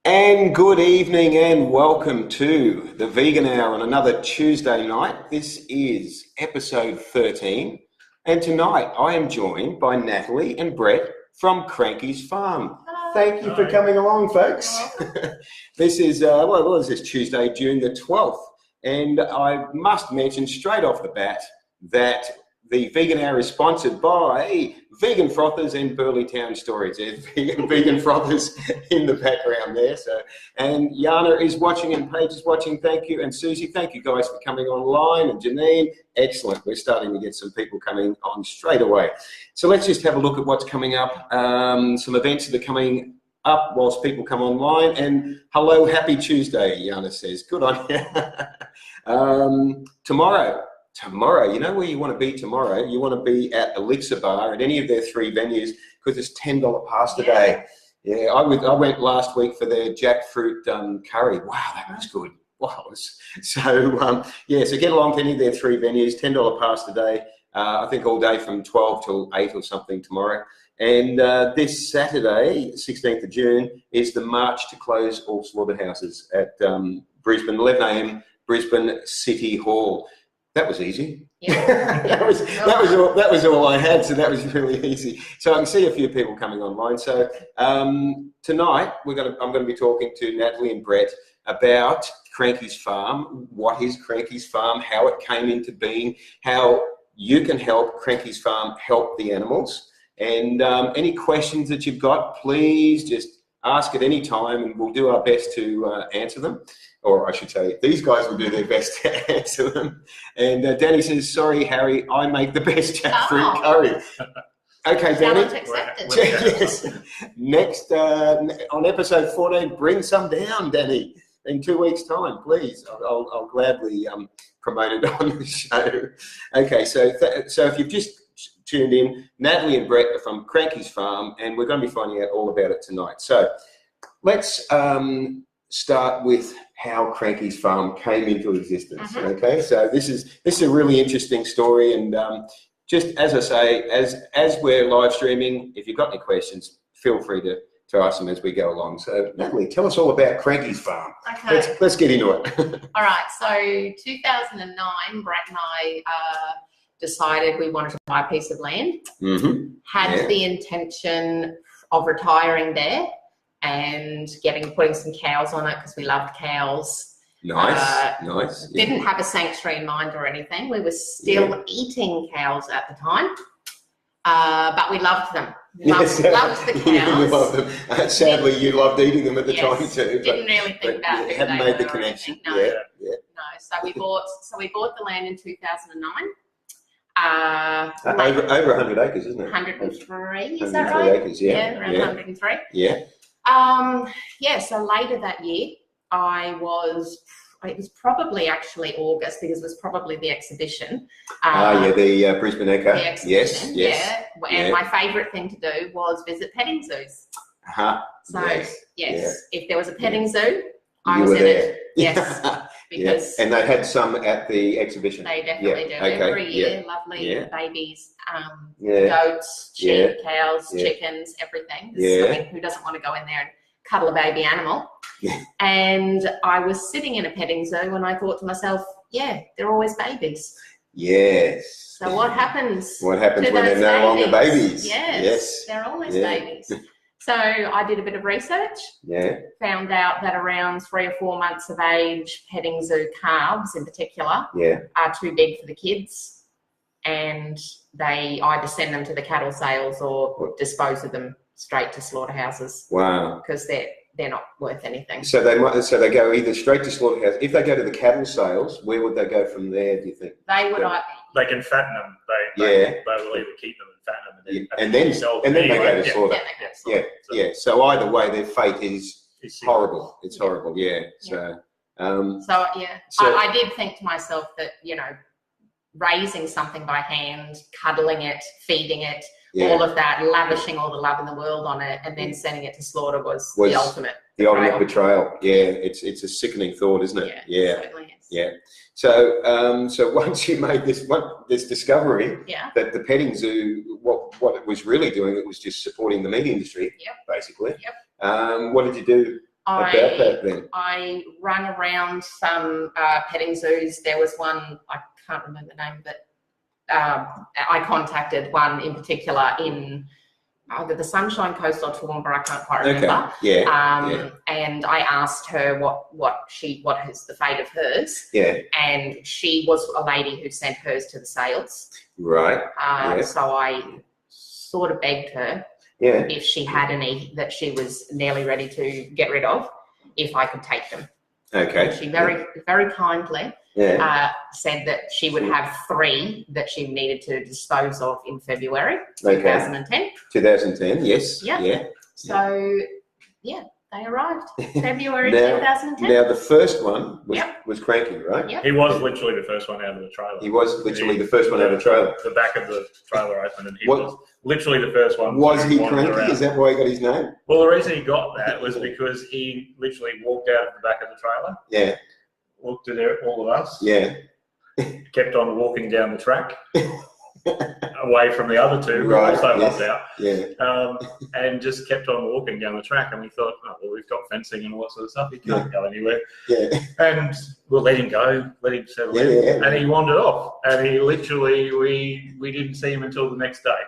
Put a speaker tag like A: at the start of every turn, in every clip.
A: And good evening and welcome to the Vegan Hour on another Tuesday night. This is episode 13 and tonight I am joined by Natalie and Brett from Cranky's Farm.
B: Hello.
A: Thank you for coming along, folks. This is, what was this, Tuesday, June the 12th. And I must mention straight off the bat that the Vegan Hour is sponsored by Vegan Frothers and Burleigh Town Storage. There's vegan Frothers in the background there. And Yana is watching and Paige is watching. Thank you. And Susie, thank you guys for coming online. And Janine, excellent. We're starting to get some people coming on straight away. So let's just have a look at what's coming up. Some events that are coming up whilst people come online. And hello, happy Tuesday, Yana says. Good on you. Tomorrow, you know where you want to be tomorrow? You want to be at Elixir Bar at any of their three venues because it's $10 pasta day. Yeah, I went last week for their jackfruit curry. Wow, that was good. Wow. So get along to any of their three venues, $10 pasta day. I think all day from 12 till 8 or something tomorrow. And this Saturday, 16th of June, is the March to Close All Slaughterhouses at Brisbane, 11 a.m. Brisbane City Hall. That was easy. Yeah. that was all I had, so that was really easy. So I can see a few people coming online. So tonight I'm going to be talking to Natalie and Brett about Cranky's Farm. What is Cranky's Farm? How it came into being? How you can help Cranky's Farm help the animals? And any questions that you've got, please just ask at any time, and we'll do our best to answer them. Or I should say, these guys will do their best to answer them. And Danny says, sorry, Harry, I make the best jackfruit curry. Okay, Danny. Yes. Next, on episode 14, bring some down, Danny, in 2 weeks' time, please. I'll gladly promote it on the show. Okay, so if you've just tuned in, Natalie and Brett are from Cranky's Farm, and we're going to be finding out all about it tonight. So let's start with how Cranky's Farm came into existence. Okay, so this is a really interesting story, and just as I say, as we're live streaming, if you've got any questions, feel free to ask them as we go along. So Natalie, tell us all about Cranky's Farm. Okay, let's get into it.
B: All right, so 2009, Brett and I decided we wanted to buy a piece of land. Had the intention of retiring there and putting some cows on it because we loved cows. Nice. Didn't have a sanctuary in mind or anything. We were still eating cows at the time, but we loved them. Loved the cows.
A: You loved them. Sadly, you loved eating them at the time too.
B: Didn't really think about it.
A: Hadn't made the connection.
B: No. No. So we bought the land in 2009.
A: Over 100 acres, isn't it?
B: 103, is that right?
A: 103 acres, yeah.
B: Around 103.
A: Yeah.
B: So later that year, it was probably actually August because it was probably the exhibition.
A: The Brisbane Echo.
B: The exhibition,
A: yes.
B: And my favourite thing to do was visit petting zoos. If there was a petting zoo, I was in it. Yes. Because
A: and they had some at the exhibition.
B: They definitely do. Every year, lovely babies, goats, sheep, cows, chickens, everything. I mean, who doesn't want to go in there and cuddle a baby animal? And I was sitting in a petting zoo and I thought to myself, they're always babies.
A: Yes.
B: So what happens?
A: What happens when they're no longer babies?
B: Yes. They're always babies. So I did a bit of research, found out that around 3 or 4 months of age, petting zoo calves in particular are too big for the kids, and they either send them to the cattle sales or dispose of them straight to slaughterhouses.
A: Wow.
B: Because they're not worth anything.
A: So they go either straight to slaughterhouse. If they go to the cattle sales, where would they go from there, do you think?
C: They can fatten them. They will either keep them and fatten them
A: and then they go to slaughter. So either way, their fate is horrible. It's horrible.
B: I did think to myself that, raising something by hand, cuddling it, feeding it, all of that, lavishing all the love in the world on it, and then sending it to slaughter was the ultimate.
A: The ultimate betrayal. It's a sickening thought, isn't it?
B: Certainly is.
A: So once you made this discovery that the petting zoo, what it was really doing, it was just supporting the meat industry, basically. What did you do about that then?
B: I run around some petting zoos. There was one, I can't remember the name, but I contacted one in particular in either the Sunshine Coast or Toowoomba, I can't quite remember.
A: Okay. Yeah.
B: And I asked her what is the fate of hers.
A: Yeah.
B: And she was a lady who sent hers to the sales.
A: Right.
B: So I sort of begged her if she had any that she was nearly ready to get rid of, if I could take them.
A: Okay.
B: And she very kindly said that she would have 3 that she needed to dispose of in February 2010.
A: 2010, yes.
B: Yeah. So, they arrived February 2010.
A: Now, the first one was Cranky, right?
B: Yep.
C: He was literally the first one out of the trailer.
A: He was literally the first one out of the trailer.
C: The back of the trailer opened and he was literally the first one.
A: Was he Cranky? Is that why he got his name?
C: Well, the reason he got that was because he literally walked out of the back of the trailer.
A: Yeah.
C: Looked at all of us.
A: Yeah.
C: Kept on walking down the track. Away from the other 2 who also walked out.
A: Yeah.
C: And just kept on walking down the track, and we thought, oh, well, we've got fencing and all that sort of stuff. He can't go anywhere.
A: Yeah.
C: And we'll let him go, let him settle in.
A: Yeah.
C: And he wandered off. And he literally, we didn't see him until the next day.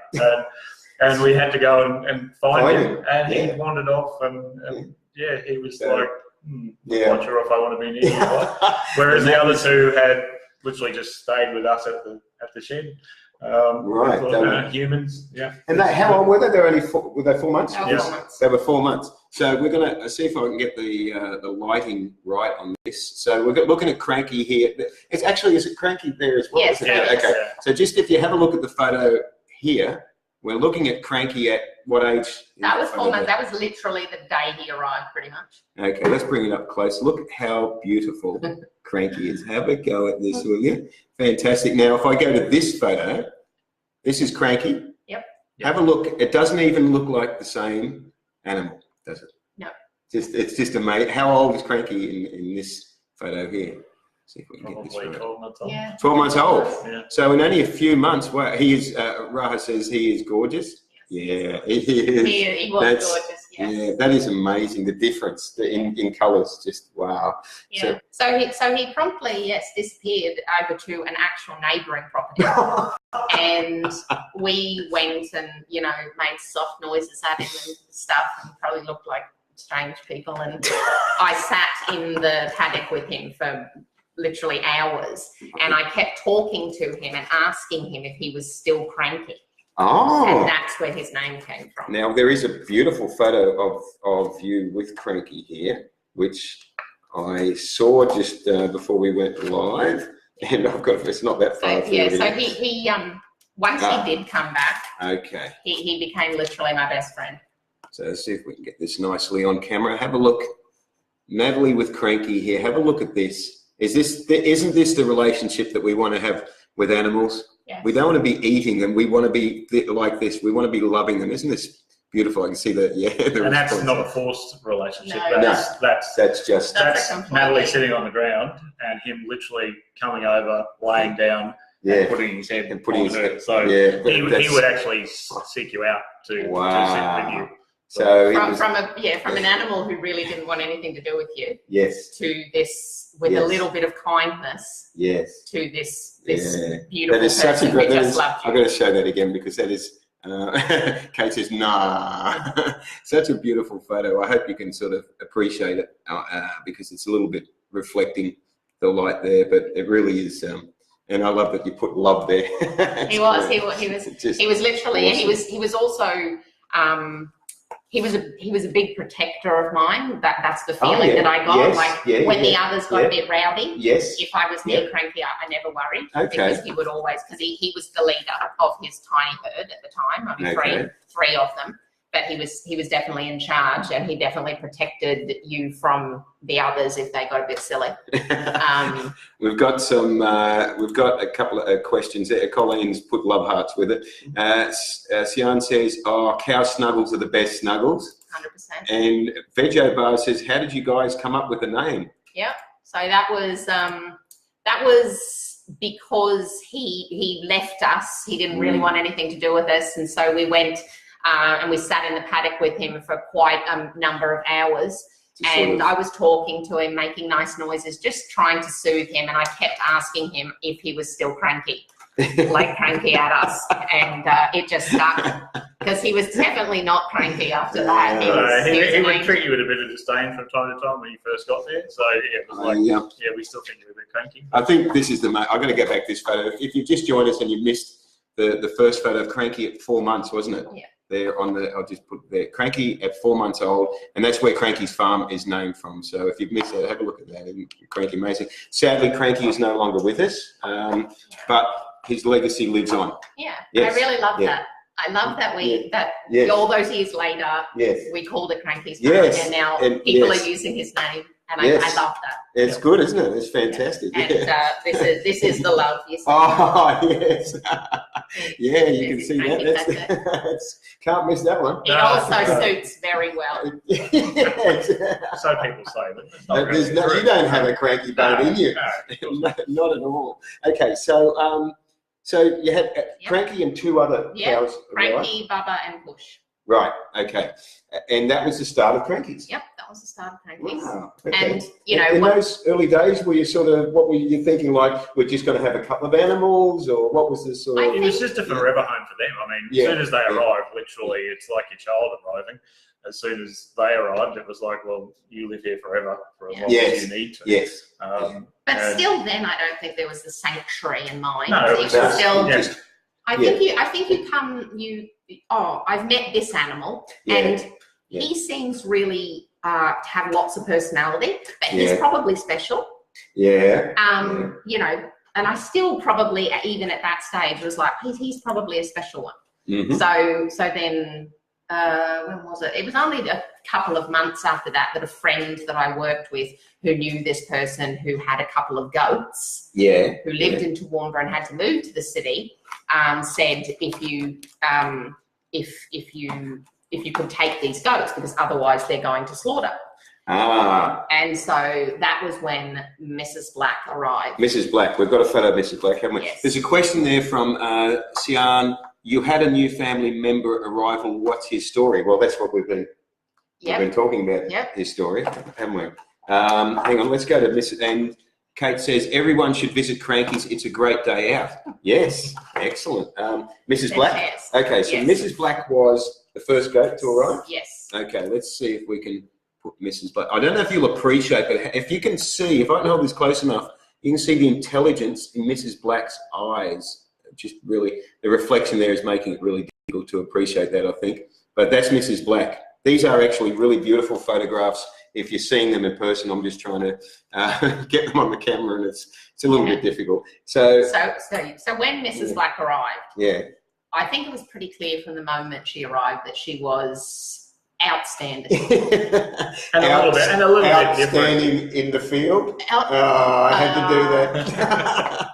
C: And we had to go and find him. And he wandered off, and he was like, I'm not sure if I want to be near you. Whereas the other 2 had literally just stayed with us at the shed. Humans,
A: And how old were they? They were only 4 months?
B: They were 4 months.
A: They were 4 months. So we're going to see if I can get the lighting right on this. So we're looking at Cranky here. It's actually, is it Cranky there as well?
B: Yes.
A: Okay. So just if you have a look at the photo here, we're looking at Cranky at what age?
B: That was 4 months. That was literally the day he arrived, pretty much.
A: Okay, let's bring it up close. Look at how beautiful Cranky is. Have a go at this, will you? Fantastic. Now, if I go to this photo, this is Cranky.
B: Yep.
A: Have a look. It doesn't even look like the same animal, does it?
B: No.
A: It's just amazing. How old is Cranky in this photo here? See if we can get this right.
C: 12 months old.
B: Yeah.
A: 12 months old.
C: Yeah.
A: So in only a few months, wow, he is. Raha says he is gorgeous. Yeah, he is.
B: He was gorgeous. Yes.
A: Yeah, that is amazing. The difference in colours, just wow.
B: Yeah. So he promptly disappeared over to an actual neighbouring property, and we went and made soft noises at him and stuff, and probably looked like strange people. And I sat in the paddock with him for literally hours, and I kept talking to him and asking him if he was still Cranky.
A: Oh.
B: And that's where his name came from.
A: Now, there is a beautiful photo of you with Cranky here, which I saw just before we went live. And it's not that far.
B: So he once he did come back, he became literally my best friend.
A: So let's see if we can get this nicely on camera. Have a look. Natalie with Cranky here. Have a look at this. Isn't this the relationship that we want to have with animals?
B: Yes.
A: We don't want to be eating them. We want to be like this. We want to be loving them. Isn't this beautiful? I can see that. Yeah.
C: And that's not a forced relationship.
B: No.
C: That's
B: That's
C: Natalie sitting on the ground and him literally coming over, laying down, and putting his head on her. So he would actually seek you out to sit with you.
A: So
B: from an animal who really didn't want anything to do with you.
A: Yes.
B: To this with a little bit of kindness.
A: Yes.
B: To this beautiful
A: that is
B: person
A: such a great.
B: who just loved you.
A: I've got to show that again because that is. Kate says, "Nah." Such a beautiful photo. I hope you can sort of appreciate it because it's a little bit reflecting the light there, but it really is. And I love that you put love there.
B: He was literally, awesome. And he was also. He was a big protector of mine. That's the feeling that I got. When the others got a bit rowdy.
A: Yes.
B: If I was near Cranky, I never worried because he would always he was the leader of his tiny herd at the time. I mean, three of them. But he was definitely in charge, and he definitely protected you from the others if they got a bit silly.
A: We've got a couple of questions there. Colleen's put love hearts with it. Sian says, cow snuggles are the best snuggles.
B: 100%.
A: And Vejo Bar says, how did you guys come up with the name?
B: Yep. So that was because he left us. He didn't really want anything to do with us, and so we went. And we sat in the paddock with him for quite a number of hours. And I was talking to him, making nice noises, just trying to soothe him. And I kept asking him if he was still cranky, like cranky at us. And it just stuck because he was definitely not cranky after that.
C: He would treat you with a bit of disdain from time to time when you first got there. So yeah, it was like, we still think you're a bit cranky.
A: I think this is I'm going to go back to this photo. If you just joined us and you missed the first photo of Cranky at 4 months, wasn't it?
B: Yeah.
A: There on the, I'll just put there, Cranky at 4 months old, and that's where Cranky's farm is named from. So if you've missed that, have a look at that. Isn't Cranky amazing? Sadly, Cranky is no longer with us, but his legacy lives on.
B: Yeah, yes. I really love that. I love that all those years later, we called it Cranky's farm, and now people are using his name. And I love that. It's
A: good, isn't it? It's fantastic.
B: And this is the love.
A: Oh, yes. Yeah, you can see that. Can't miss that one.
B: It also suits very well.
A: Yes.
C: So people say, but
A: you don't have a cranky bone in you. Not at all. Okay, so you had Cranky and 2 other cows.
B: Cranky, Bubba, and Push.
A: Right, okay. And that was the start of Cranky's?
B: Yep, that was the start of Cranky's.
A: Wow, okay.
B: And, you know...
A: In those early days, were you what were you thinking, like, we're just going to have a couple of animals, or what was the sort of...
C: It was just a forever home for them. I mean, as soon as they arrived, literally, it's like your child arriving. As soon as they arrived, it was like, well, you live here forever for as long as you need to.
A: Yes.
B: But still then, I don't think there was the sanctuary in mind.
C: No, it was
B: still... I think you come, I've met this animal, and he seems really to have lots of personality, but he's probably special.
A: Yeah.
B: You know, and I still probably, even at that stage, was like, he's probably a special one.
A: Mm-hmm.
B: So then, when was it? It was only a couple of months after that a friend that I worked with, who knew this person who had a couple of goats, who lived in Toowoomba and had to move to the city, said if you could take these goats, because otherwise they're going to slaughter. And so that was when Mrs. Black arrived.
A: Mrs. Black, we've got a photo of Mrs. Black, haven't we?
B: Yes.
A: There's a question there from Sian. You had a new family member arrival. What's his story? Well, that's what we've been talking about. His story, haven't we? Hang on, let's go to Mrs. And Kate says everyone should visit Cranky's. It's a great day out. Yes, excellent. Mrs. Black.
B: Yes.
A: Okay, so Mrs. Black was the first goat to arrive.
B: Yes.
A: Okay, let's see if we can put Mrs. Black. I don't know if you'll appreciate, but if you can see, if I can hold this close enough, you can see the intelligence in Mrs. Black's eyes. Just really, the reflection there is making it really difficult to appreciate that, I think. But that's Mrs. Black. These are actually really beautiful photographs. If you're seeing them in person, I'm just trying to get them on the camera, and it's a little bit difficult. So
B: when Mrs. Black arrived, I think it was pretty clear from the moment she arrived that she was outstanding.
C: and a little bit different.
A: Outstanding in the field. I had to do that.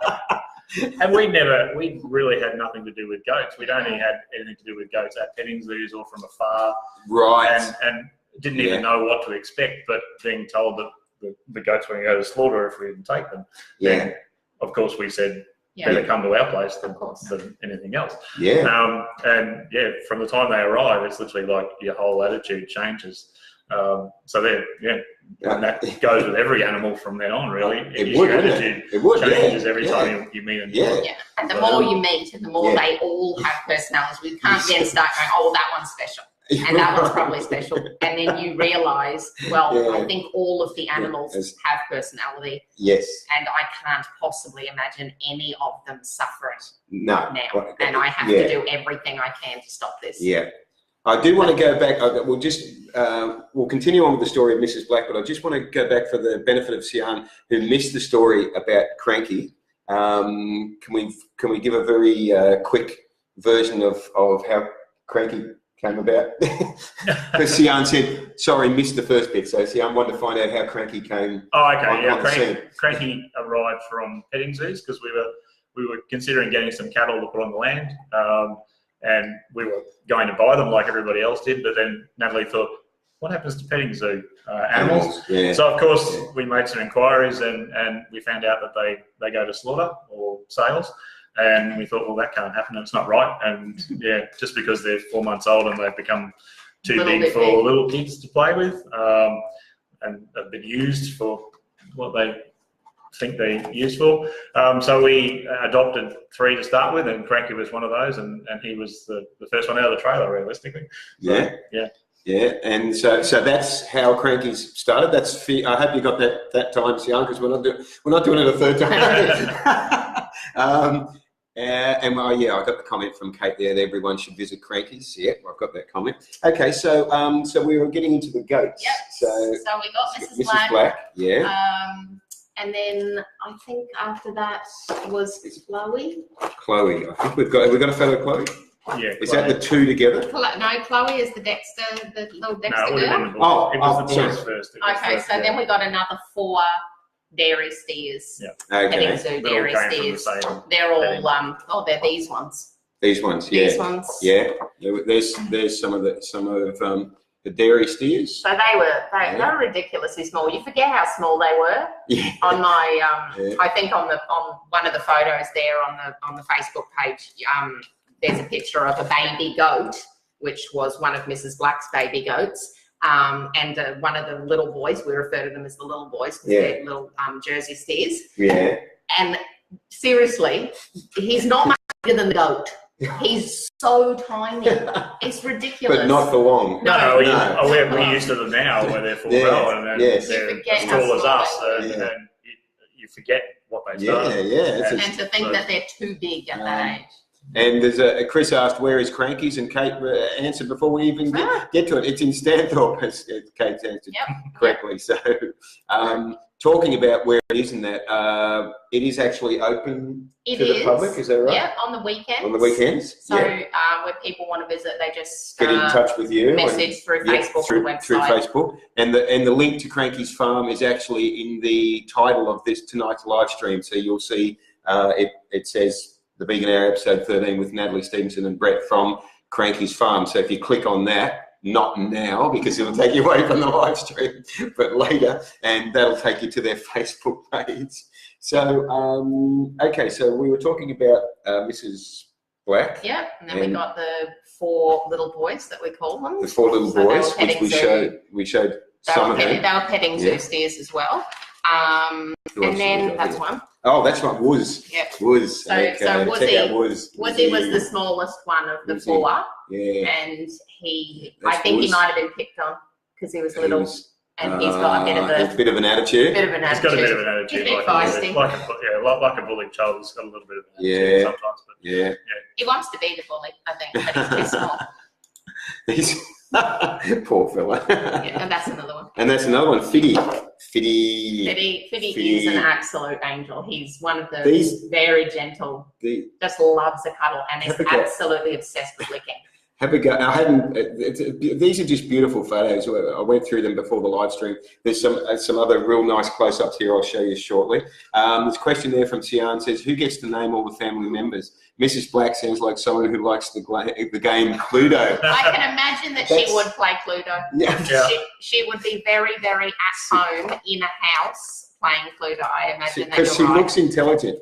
C: And we really had nothing to do with goats. We'd only had anything to do with goats at petting zoos or from afar.
A: Right.
C: And didn't even know what to expect, but being told that the goats were going to go to slaughter if we didn't take them. Then, of course, we said, better come to our place than anything else.
A: Yeah.
C: And from the time they arrive, it's literally like your whole attitude changes. So then, and that goes with every animal from then on, really. Your attitude changes every time you meet them.
B: And the more you meet, and the more they all have personalities, we can't then start going, oh, that one's special. And that one's probably special. And then you realise, I think all of the animals have personality.
A: Yes.
B: And I can't possibly imagine any of them suffering
A: now.
B: And I have to do everything I can to stop this.
A: Yeah. I do want to go back. We'll continue on with the story of Mrs. Black, but I just want to go back for the benefit of Sian, who missed the story about Cranky. Can we give a very quick version of how Cranky came about? Because Sian said, sorry, missed the first bit. So Sian wanted to find out how Cranky came.
C: Oh, okay. Cranky arrived from petting zoos because we were considering getting some cattle to put on the land. And we were going to buy them like everybody else did, but then Natalie thought, what happens to petting zoo animals?
A: Yeah.
C: So, of course, we made some inquiries and we found out that they go to slaughter or sales. And we thought, well, that can't happen. It's not right. And, just because they're 4 months old and they've become too big for little kids to play with, have been used for what they think they're used for. So we adopted 3 to start with, and Cranky was one of those, and he was the first one out of the trailer, realistically. So,
A: yeah, and so that's how Cranky's started. That's I hope you got that time, Sian, because we're not doing it a third time. And I got the comment from Kate there that everyone should visit Cranky's. Yeah, I've got that comment. Okay, so we were getting into the goats.
B: Yep.
A: So
B: we got Mrs.
A: Black. Yeah.
B: And then I think after that was Chloe.
A: Chloe, I think we've got a photo of Chloe.
C: Yeah.
A: Is that the 2 together?
B: No, Chloe is the little Dexter girl.
C: It was the boys first.
B: Okay, so then we got another 4 dairy steers.
C: Yeah.
A: Okay.
B: Petting zoo dairy steers. They're all they're these ones.
A: These ones, yeah.
B: These ones.
A: Yeah. There's some of the dairy steers.
B: So they were ridiculously small. You forget how small they were.
A: Yeah.
B: On my I think on one of the photos there on the Facebook page, there's a picture of a baby goat, which was one of Mrs. Black's baby goats. And one of the little boys, we refer to them as the little boys because they're little Jersey steers.
A: Yeah.
B: And seriously, he's not much bigger than the goat. He's so tiny. It's ridiculous.
A: But not for long.
C: No, we're used to them now where they're full grown and they're as tall as us. And you forget what they started.
A: Yeah.
B: And to think that they're too big at that age.
A: And there's Chris asked, where is Cranky's? And Kate answered before we even get to it. It's in Stanthorpe, as Kate's answered correctly. So talking about where it is and that, it is actually open to the public, is that right?
B: Yeah, on the weekends.
A: On the weekends?
B: So where people want to visit, they just
A: get in touch with you.
B: Message through Facebook or website.
A: Through Facebook. And the link to Cranky's Farm is actually in the title of tonight's live stream. So you'll see it says The Vegan Hour episode 13 with Natalie Stevenson and Brett from Cranky's Farm. So if you click on that, not now because it'll take you away from the live stream, but later, and that'll take you to their Facebook page. So, okay, so we were talking about Mrs. Black.
B: Yeah, and then we got the 4 little boys that we call them.
A: The 4 little boys, which we showed some of them. They
B: were petting zoo steers as well. And then that's one.
A: Oh, that's right, Wooz.
B: Yep.
A: Wooz.
B: So Woozy was the smallest one of the 4. Yeah. And I think he might have been picked on because he was little. And he's got a bit of an attitude.
C: He's got a bit of an attitude.
B: He's a bit feisty.
C: Like a bullied child who's got a little bit of an attitude sometimes. But
B: he wants to be the bully, I think, but he's too small.
A: Poor fella.
B: Yeah, and that's another one.
A: And that's another one, Fiddy.
B: Fiddy is an absolute angel. He's one of the very gentle, just loves a cuddle and is absolutely obsessed with licking.
A: Have a go. These are just beautiful photos. I went through them before the live stream. There's some other real nice close-ups here I'll show you shortly. There's a question there from Sian, says, who gets to name all the family members? Mrs. Black sounds like someone who likes the game Cluedo.
B: I can imagine that she would play Cluedo.
A: Yeah.
B: She would be very, very at home in a house playing Cluedo. I imagine that.
A: Because she looks intelligent.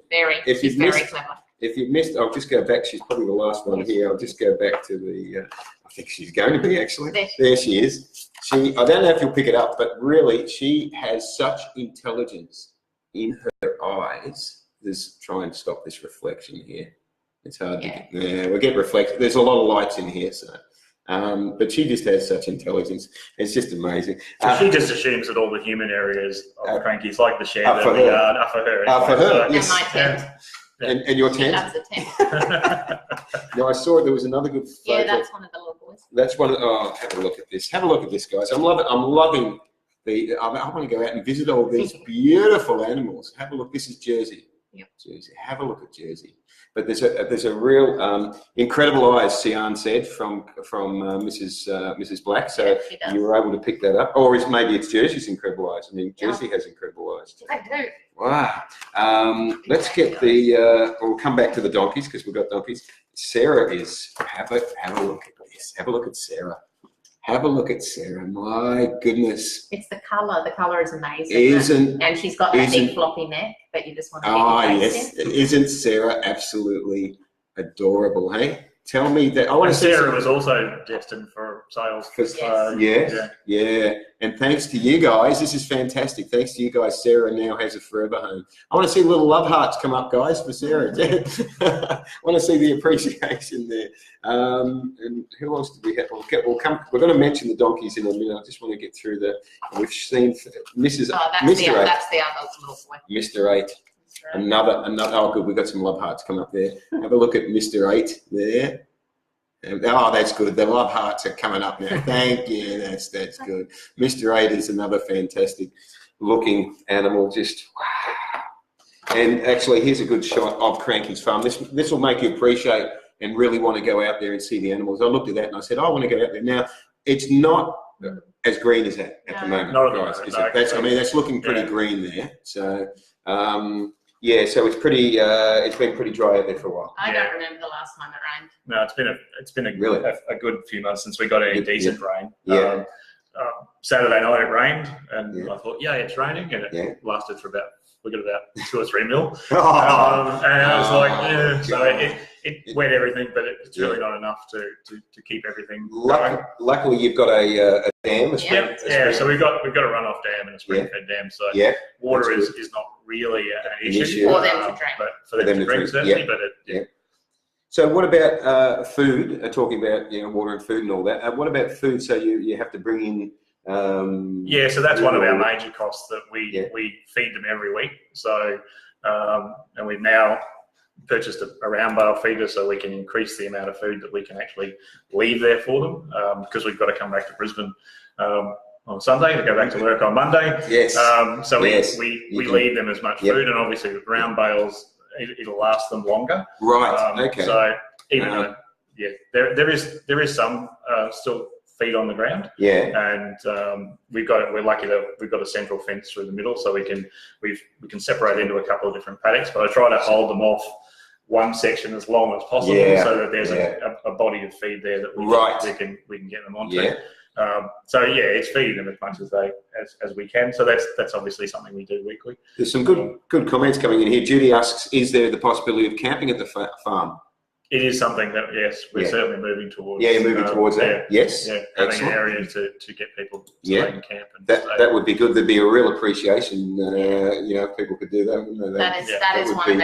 B: She's very clever.
A: If you missed, I'll just go back. She's probably the last one here. I'll just go back to the, I think she's going to be actually. There she is. I don't know if you'll pick it up, but really she has such intelligence in her eyes. Try and stop this reflection here. It's hard to get, we'll get reflection. There's a lot of lights in here, so. But she just has such intelligence. It's just amazing.
C: So she just assumes that all the human areas of Cranky's, like the shed and the yard, are for her.
A: For her,
B: yes. And my tent.
A: And your tent?
B: That's a tent.
A: No, I saw there was another good photo.
B: Yeah, that's one of the little boys.
A: That's one. Have a look at this. Have a look at this, guys. I'm loving I want to go out and visit all these beautiful animals. Have a look. This is Jersey.
B: Yep.
A: Jersey. Have a look at Jersey. But there's a real incredible eyes, Sian said from Mrs. Black. So you were able to pick that up, or maybe it's Jersey's incredible eyes. I mean, Jersey has incredible eyes.
B: I do.
A: Wow. Let's get we'll come back to the donkeys because we've got donkeys. Sarah is, have a look at this. Have a look at Sarah. Have a look at Sarah. My goodness.
B: It's the colour. The colour is amazing. And she's got that big floppy neck that you just want to get your face in.
A: Isn't Sarah absolutely adorable, hey? Tell me that.
C: Sarah was also destined for sales.
A: Yeah. And thanks to you guys, this is fantastic. Thanks to you guys, Sarah now has a forever home. I want to see little love hearts come up, guys, for Sarah. I want to see the appreciation there. And who else did we have? We're going to mention the donkeys in a minute. I just want to get through we've seen Mrs.
B: That's the other little boy.
A: Mr. 8. Another. Oh, good. We've got some love hearts coming up there. Have a look at Mr. 8 there. Oh, that's good. The love hearts are coming up now. Thank you. That's good. Mr. 8 is another fantastic looking animal. Just wow. And actually, here's a good shot of Cranky's farm. This will make you appreciate and really want to go out there and see the animals. I looked at that and I said, I want to go out there. Now, it's not as green as that at the moment, guys. That's looking pretty green there. So, so it's been pretty dry out there for a while.
B: I don't remember the last time it rained.
C: No, it's been a good few months since we got any decent rain.
A: Yeah.
C: Saturday night it rained, and I thought, it's raining, and it lasted for about 2 or 3 mil. And I was like, so it wet everything, but it's really not enough to keep everything going.
A: Luckily, you've got a dam.
C: So we've got a runoff dam and a spring-fed dam, so water is not really an issue
B: for them to drink.
C: But for them to drink, certainly.
A: So what about food? Talking about water and food and all that. What about food? So you have to bring in.
C: So that's one of our major costs that we feed them every week. So and we've now purchased a round bale feeder so we can increase the amount of food that we can actually leave there for them because we've got to come back to Brisbane on Sunday to go back to work on Monday.
A: Yes.
C: So we leave them as much food, and obviously with round bales it'll last them longer.
A: Right. Okay.
C: So even though there is some still feed on the ground.
A: Yeah.
C: And we're lucky that we've got a central fence through the middle, so we can separate into a couple of different paddocks. But I try to hold them off one section as long as possible, so that there's a body of feed there that we can get them onto.
A: Yeah.
C: It's feeding them as much as we can. So that's obviously something we do weekly.
A: There's some good comments coming in here. Judy asks, is there the possibility of camping at the farm?
C: It is something that, we're certainly moving towards.
A: Yeah, you're moving towards that. Yes.
C: Yeah, having an area to get people to stay in camp. And
A: that would be good. There'd be a real appreciation, if people could do that, wouldn't they?
B: That is one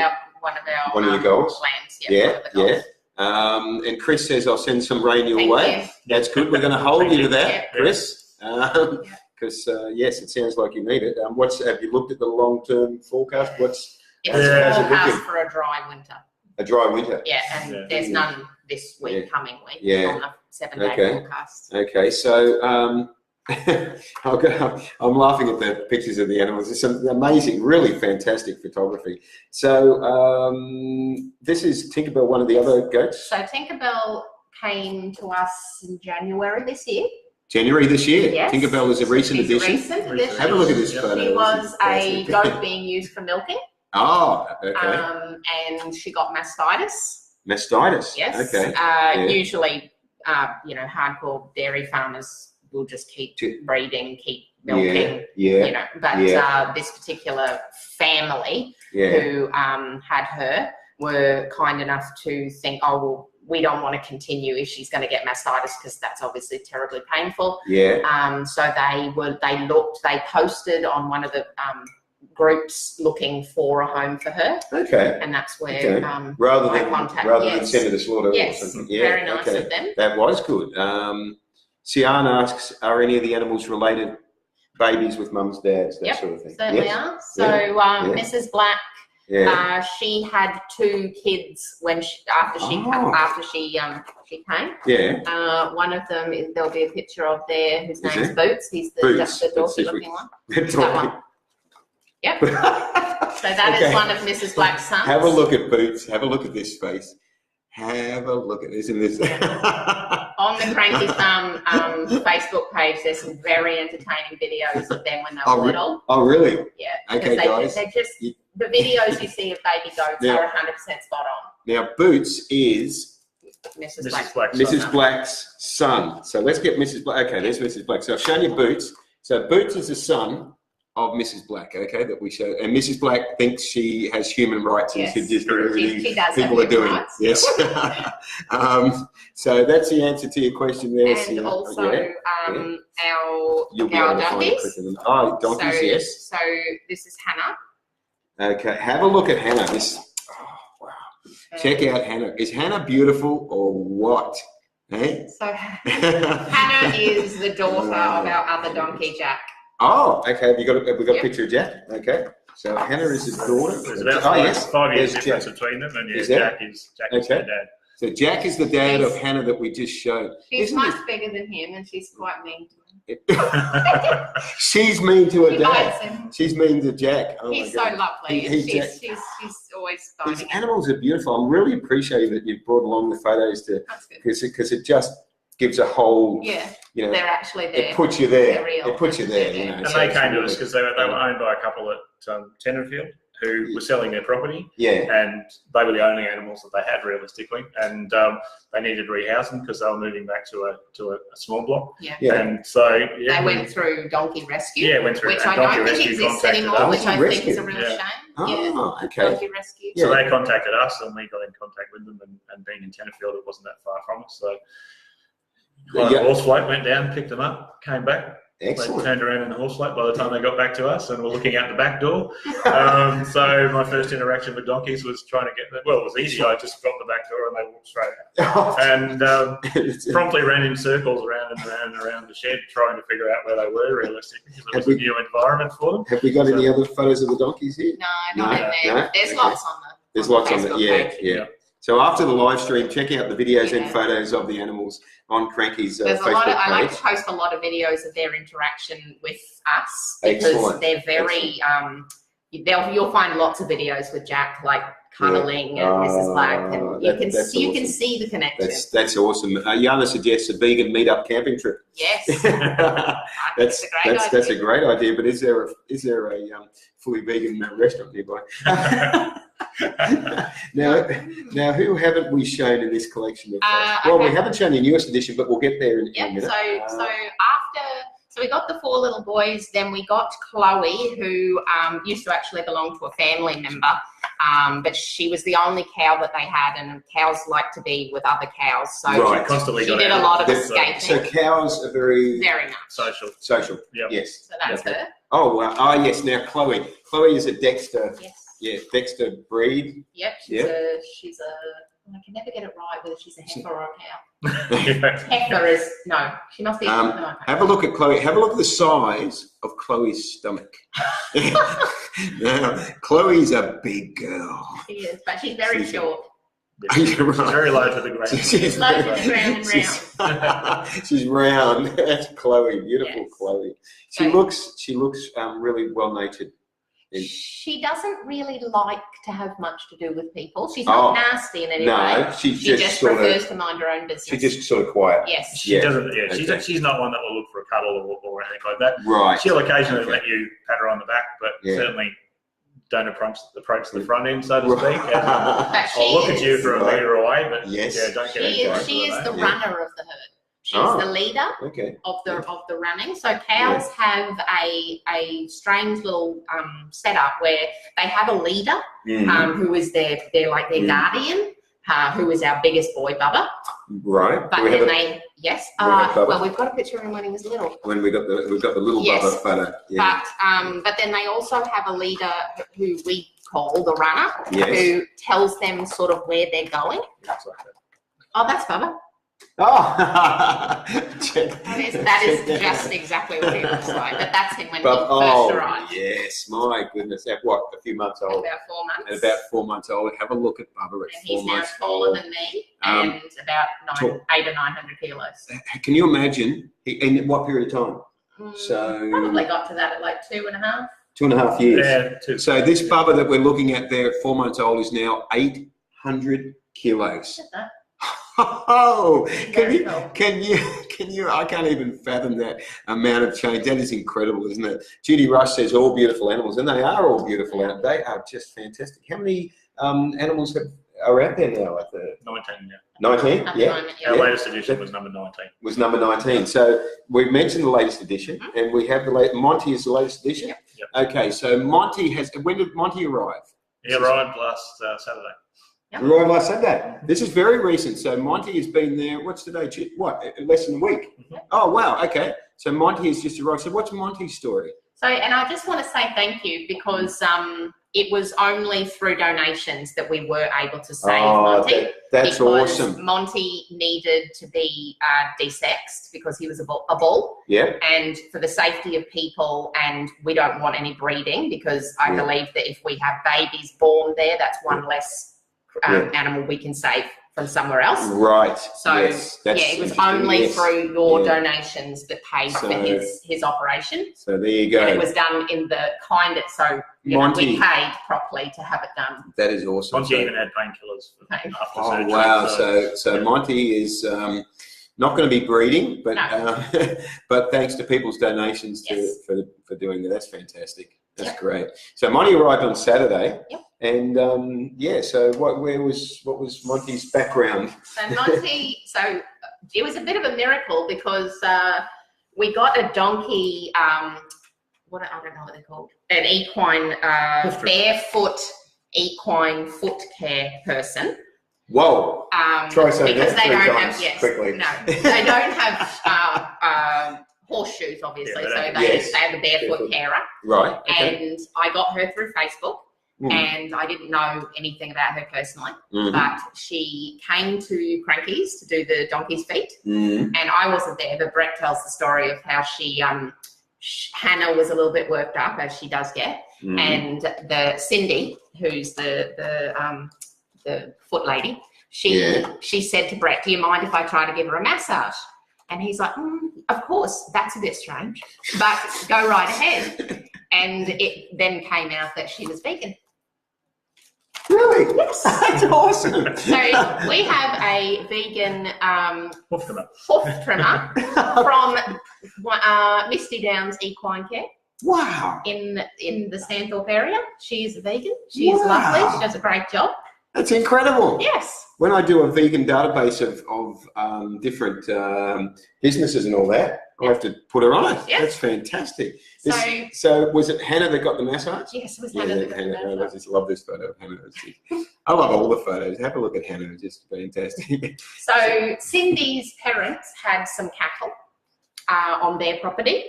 B: of your
A: goals.
B: Plans.
A: And Chris says, I'll send some rain your way. That's good. We're going to hold you to that, Chris. Because, it sounds like you need it. Have you looked at the long-term forecast?
B: It's forecast for a dry winter.
A: A dry winter.
B: Yeah, and there's none this week, coming week, on the 7-day forecast.
A: Okay, so I'm laughing at the pictures of the animals. It's some amazing, really fantastic photography. So this is Tinkerbell, one of the other goats?
B: So Tinkerbell came to us in January this year.
A: January this year?
B: Yes.
A: Tinkerbell is a recent addition. Have a look at this photo.
B: She was a goat being used for milking.
A: Oh, okay.
B: And she got mastitis.
A: Mastitis?
B: Yes.
A: Okay.
B: Usually, hardcore dairy farmers will just keep breeding, keep milking, but this particular family who had her were kind enough to think, we don't want to continue if she's going to get mastitis because that's obviously terribly painful.
A: Yeah.
B: So they posted on one of the groups looking for a home for her.
A: Okay.
B: And that's where
A: rather than send her to slaughter or something. Yeah.
B: Very nice of them.
A: That was good. Sian asks, are any of the animals related babies with mums, dads, that sort of thing?
B: Certainly are. So Mrs. Black, she had 2 kids after she came.
A: Yeah.
B: One of them there'll be a picture of there whose name's Boots. He's just the dorky looking one. That one. Yep. So that is one of Mrs. Black's sons.
A: Have a look at Boots. Have a look at this face. Have a look at this. On
B: the Cranky Farm Facebook page, there's some very entertaining videos of them when they were little.
A: Oh, really?
B: Yeah.
A: Okay, guys.
B: They're just, the videos you see of baby goats are 100% spot on.
A: Now, Boots is
B: Mrs.
A: Black's son. So let's get Mrs. Black. Okay, there's Mrs. Black. So I've shown you Boots. So Boots is the son of Mrs. Black, okay, that we show. And Mrs. Black thinks she has human rights and should just do everything
B: she does
A: people
B: have
A: are doing.
B: rights.
A: Yes. So that's the answer to your question there.
B: And also our
A: donkeys.
B: donkeys.
A: Oh, donkeys, yes.
B: So this is Hannah.
A: Okay, have a look at Hannah. Wow. Check out Hannah. Is Hannah beautiful or what? Hey?
B: So Hannah is the daughter of our other donkey, Jack.
A: Oh, okay. Have we got a picture of Jack? Okay. So Hannah is his daughter.
C: There's about 5 years difference between them, and Jack is their dad.
A: So Jack is the dad of Hannah that we just showed.
B: She's much bigger than him, and she's quite mean to him.
A: She's mean to her dad. She's mean to Jack. Oh
B: he's so lovely, and she's always biting.
A: These animals are beautiful. I'm really appreciating that you've brought along the photos because it just gives a whole.
B: Yeah. You know, they're actually there.
A: It puts you there. It puts you there. You know.
C: And they came to us because they were owned by a couple at Tenterfield who were selling their property.
A: Yeah.
C: And they were the only animals that they had realistically, and they needed rehousing because they were moving back to a small block.
B: Yeah.
C: And so
B: they went through Donkey Rescue.
C: Yeah, went through.
B: Which I don't think exists anymore. Which I think is a real shame.
A: Oh, okay.
B: Donkey Rescue.
C: So they contacted us, and we got in contact with them. And being in Tenterfield, it wasn't that far from us. So. The horse float went down, picked them up, came back.
A: Excellent.
C: They turned around in the horse float by the time they got back to us and were looking out the back door. So my first interaction with donkeys was trying to get them. Well, it was easy. I just got the back door and they walked straight out. And promptly ran in circles around and around the shed trying to figure out where they were realistically because it was a new environment for them.
A: Have we got any other photos of the donkeys here?
B: No, not in there. No? There's lots on the
A: There's lots on
B: Facebook
A: it. Yeah. So after the live stream, check out the videos and photos of the animals on Cranky's Facebook page.
B: I like to post a lot of videos of their interaction with us because they're very. You'll find lots of videos with Jack, like cuddling and Mrs. Black, and you can see the connection.
A: That's awesome. Yana suggests a vegan meetup camping trip.
B: Yes,
A: that's a great idea. But is there a fully vegan restaurant nearby? Now, who haven't we shown in this collection? Well, we haven't shown the newest edition, but we'll get there in a minute.
B: So we got the 4 little boys, then we got Chloe, who used to actually belong to a family member, but she was the only cow that they had, and cows like to be with other cows. So she did a lot of escaping.
A: So cows are very
B: nice.
A: Social.
C: Yep.
B: So
A: Yes.
B: that's her.
A: Oh, wow. Oh, yes. Now, Chloe. Chloe is a Dexter.
B: Yes.
A: Yeah, Dexter breed.
B: Yep. She's a. I can never get it right whether she's a heifer or a cow. Heifer is she must be.
A: Have a look at Chloe. Have a look at the size of Chloe's stomach. Now, Chloe's a big girl.
B: She is, but she's very short.
C: She's very low to the ground.
B: She's low to the ground and round.
A: She's round. That's Chloe. Beautiful Chloe. She looks really well natured.
B: She doesn't really like to have much to do with people. She's not nasty in any way.
A: No, she just
B: prefers to mind her own business.
A: She's just sort of quiet.
B: Yes.
C: She doesn't. Yeah, she's not one that will look for a cuddle or anything like that.
A: Right.
C: She'll occasionally let you pat her on the back, but certainly don't approach the front end, so to speak. I'll look at you from a metre away, but don't get
B: She is the runner of the herd. She's the leader of the running. So cows have a strange little setup where they have a leader who is their guardian, who is our biggest boy, Bubba.
A: Right.
B: But then well, we've got a picture of him when he was little.
A: When we've got the little Bubba photo. Yeah.
B: But then they also have a leader who we call the runner, who tells them sort of where they're going. Oh, that's Bubba.
A: Oh,
B: that is just exactly what he looks like. But that's him when he first arrived.
A: Yes, my goodness. At what? A few months old.
B: About 4 months.
A: At about 4 months old. Have a look at Bubba at 4 months
B: He's now
A: old.
B: taller than me and about 800 or 900 kilos.
A: Can you imagine? In what period of time?
B: Probably got to that at like 2.5.
A: 2.5 years.
C: Yeah.
A: So this Bubba that we're looking at there at 4 months old is now 800 kilos.
B: Look at that.
A: Oh, can you? I can't even fathom that amount of change. That is incredible, isn't it? Judy Rush says all beautiful animals, and they are all beautiful. They are just fantastic. How many animals are out there now? At the
C: 19.
A: 19,
C: Our latest edition was number 19.
A: Was number 19. So we've mentioned the latest edition, and we have Monty is the latest edition.
C: Yep.
A: Okay, so Monty has. When did Monty arrive?
C: He arrived last Saturday.
B: Yep.
A: Arrived last Saturday. This is very recent. So Monty has been there. What's today? What? Less than a week. Oh wow. Okay. So Monty has just arrived. So what's Monty's story?
B: So, and I just want to say thank you because it was only through donations that we were able to save Monty.
A: That's
B: because
A: awesome.
B: Monty needed to be desexed because he was a bull.
A: Yeah.
B: And for the safety of people, and we don't want any breeding because I believe that if we have babies born there, that's one less animal we can save from somewewhere else.
A: Right.
B: So
A: yes.
B: it was only through your donations that paid for his operation.
A: So there you go.
B: And it was done in the kind of, so we paid properly to have it done.
A: That is awesome.
C: Monty even had painkillers after surgery.
A: Wow. So Monty is not going to be breeding, but but thanks to people's donations for doing that. That's fantastic. That's great. So Monty arrived on Saturday.
B: Yep.
A: And so what was Monty's background?
B: So Monty, it was a bit of a miracle because we got a donkey. I don't know what they're called. An equine, barefoot equine foot care person.
A: Whoa! Try saying
B: because
A: that
B: they don't
A: times
B: have
A: quickly.
B: No, they don't have horseshoes, obviously.
C: Yeah,
B: they have a barefoot carer.
A: Right. Okay.
B: And I got her through Facebook. And I didn't know anything about her personally, but she came to Cranky's to do the donkey's feet, and I wasn't there, but Brett tells the story of how she, Hannah was a little bit worked up, as she does get, and the Cindy, who's the foot lady, she said to Brett, do you mind if I try to give her a massage? And he's like, of course, that's a bit strange, but go right ahead. And it then came out that she was vegan.
A: Really?
B: Yes.
A: That's awesome.
B: So we have a vegan
C: Hoof trimmer.
B: hoof trimmer from Misty Downs Equine Care.
A: Wow.
B: In the Stanthorpe area. She's a vegan. She is lovely. She does a great job.
A: That's incredible.
B: Yes.
A: When I do a vegan database of different businesses and all that, I have to put her on it.
B: Yeah.
A: That's fantastic.
B: So
A: So was it Hannah that got the massage?
B: yes, it was Hannah that got the
A: Hannah.
B: massage.
A: I just love this photo of Hannah. I love all the photos. Have a look at Hannah. It's just fantastic.
B: So Cindy's parents had some cattle on their property,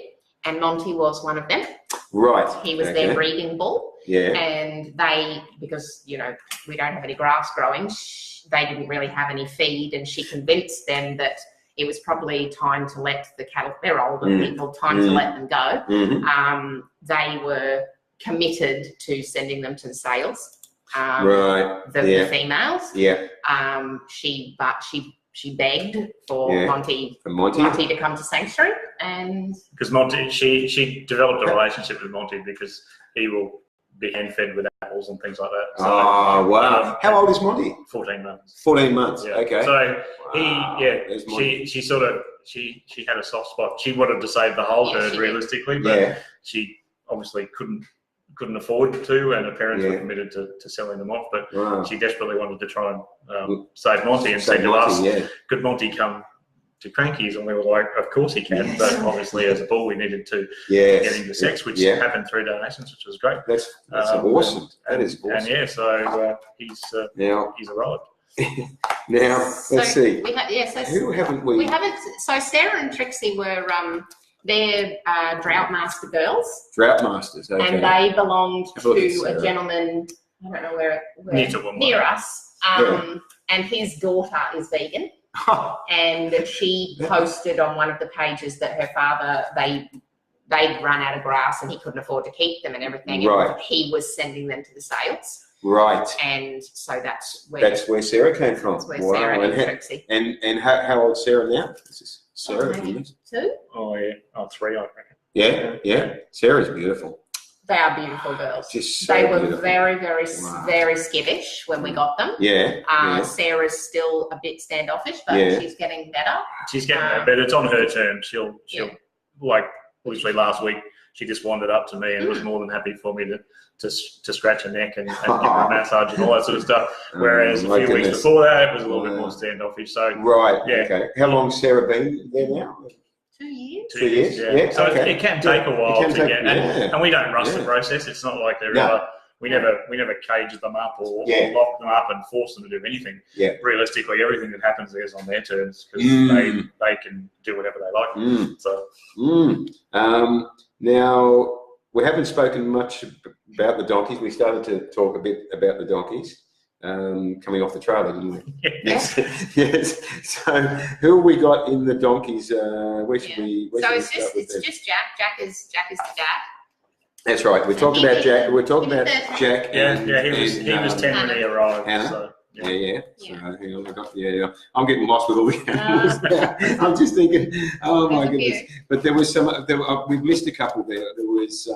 B: and Monty was one of them.
A: Right.
B: He was their breeding bull.
A: Yeah.
B: And they, because, we don't have any grass growing, they didn't really have any feed, and she convinced them that it was probably time to let the cattle, they're older people, time to let them go. They were committed to sending them to the sales. The females. Yeah. She begged for Monty to come to Sanctuary, and
C: because Monty, she developed a relationship with Monty because he will be hand-fed with apples and things like that. So,
A: wow. How old is Monty?
C: 14 months.
A: 14 months, okay.
C: So she had a soft spot. She wanted to save the whole herd realistically, but she obviously couldn't afford to, and her parents were committed to selling them off, but she desperately wanted to try and save Monty, and said to us, could Monty come to Cranky's? And we were like, of course he can, but obviously as a bull we needed to get him to sex, which happened through donations, which was great.
A: That's awesome. That is awesome.
C: And so he's arrived.
A: Now let's see.
B: Who
A: haven't we?
B: We haven't. So Sarah and Trixie were they're Drought Master girls.
A: Drought Masters, okay.
B: And they belonged to a gentleman. I don't know where near us. And his daughter is vegan. And she posted on one of the pages that her father, they'd run out of grass and he couldn't afford to keep them and everything. And he was sending them to the sales. Right. And so that's where Sarah came from. That's where Sarah and Trixie.
A: And how old is Sarah now? This is Sarah.
B: Maybe 2?
C: Oh, yeah. Oh, 3, I reckon.
A: Yeah. Sarah's beautiful.
B: They are beautiful girls.
A: Just so
B: they were
A: beautiful.
B: very, very, very skittish when we got them. Sarah's still a bit standoffish, but she's getting better.
C: She's getting better, but it's on her terms. She'll like literally last week, she just wandered up to me and was more than happy for me to scratch her neck and give her a massage and all that sort of stuff. Whereas a few weeks before that, it was a little bit more standoffish. So
A: okay. How long's Sarah been there now?
B: 2 years.
C: 2 years,
A: Yeah.
C: yeah. So
A: Okay.
C: it can take a while to
A: take,
C: get, and we don't rush the process. It's not like they're ever. We never cage them up or lock them up and force them to do anything.
A: Yeah.
C: Realistically, everything that happens there is on their terms because they can do whatever they like. So.
A: Now, we haven't spoken much about the donkeys. We started to talk a bit about the donkeys coming off the trailer, didn't we?
B: Yes.
A: Yes. So, who have we got in the donkeys? Where should we?
B: So it's just Jack. Jack is the dad.
A: That's right. We're talking about Jack. We're talking about Jack.
C: He was 10 when he arrived.
A: Anna?
C: So,
A: So hang on, I'm getting lost with all the animals now. I'm just thinking, oh my goodness. But there was some. We've missed a couple there. There was.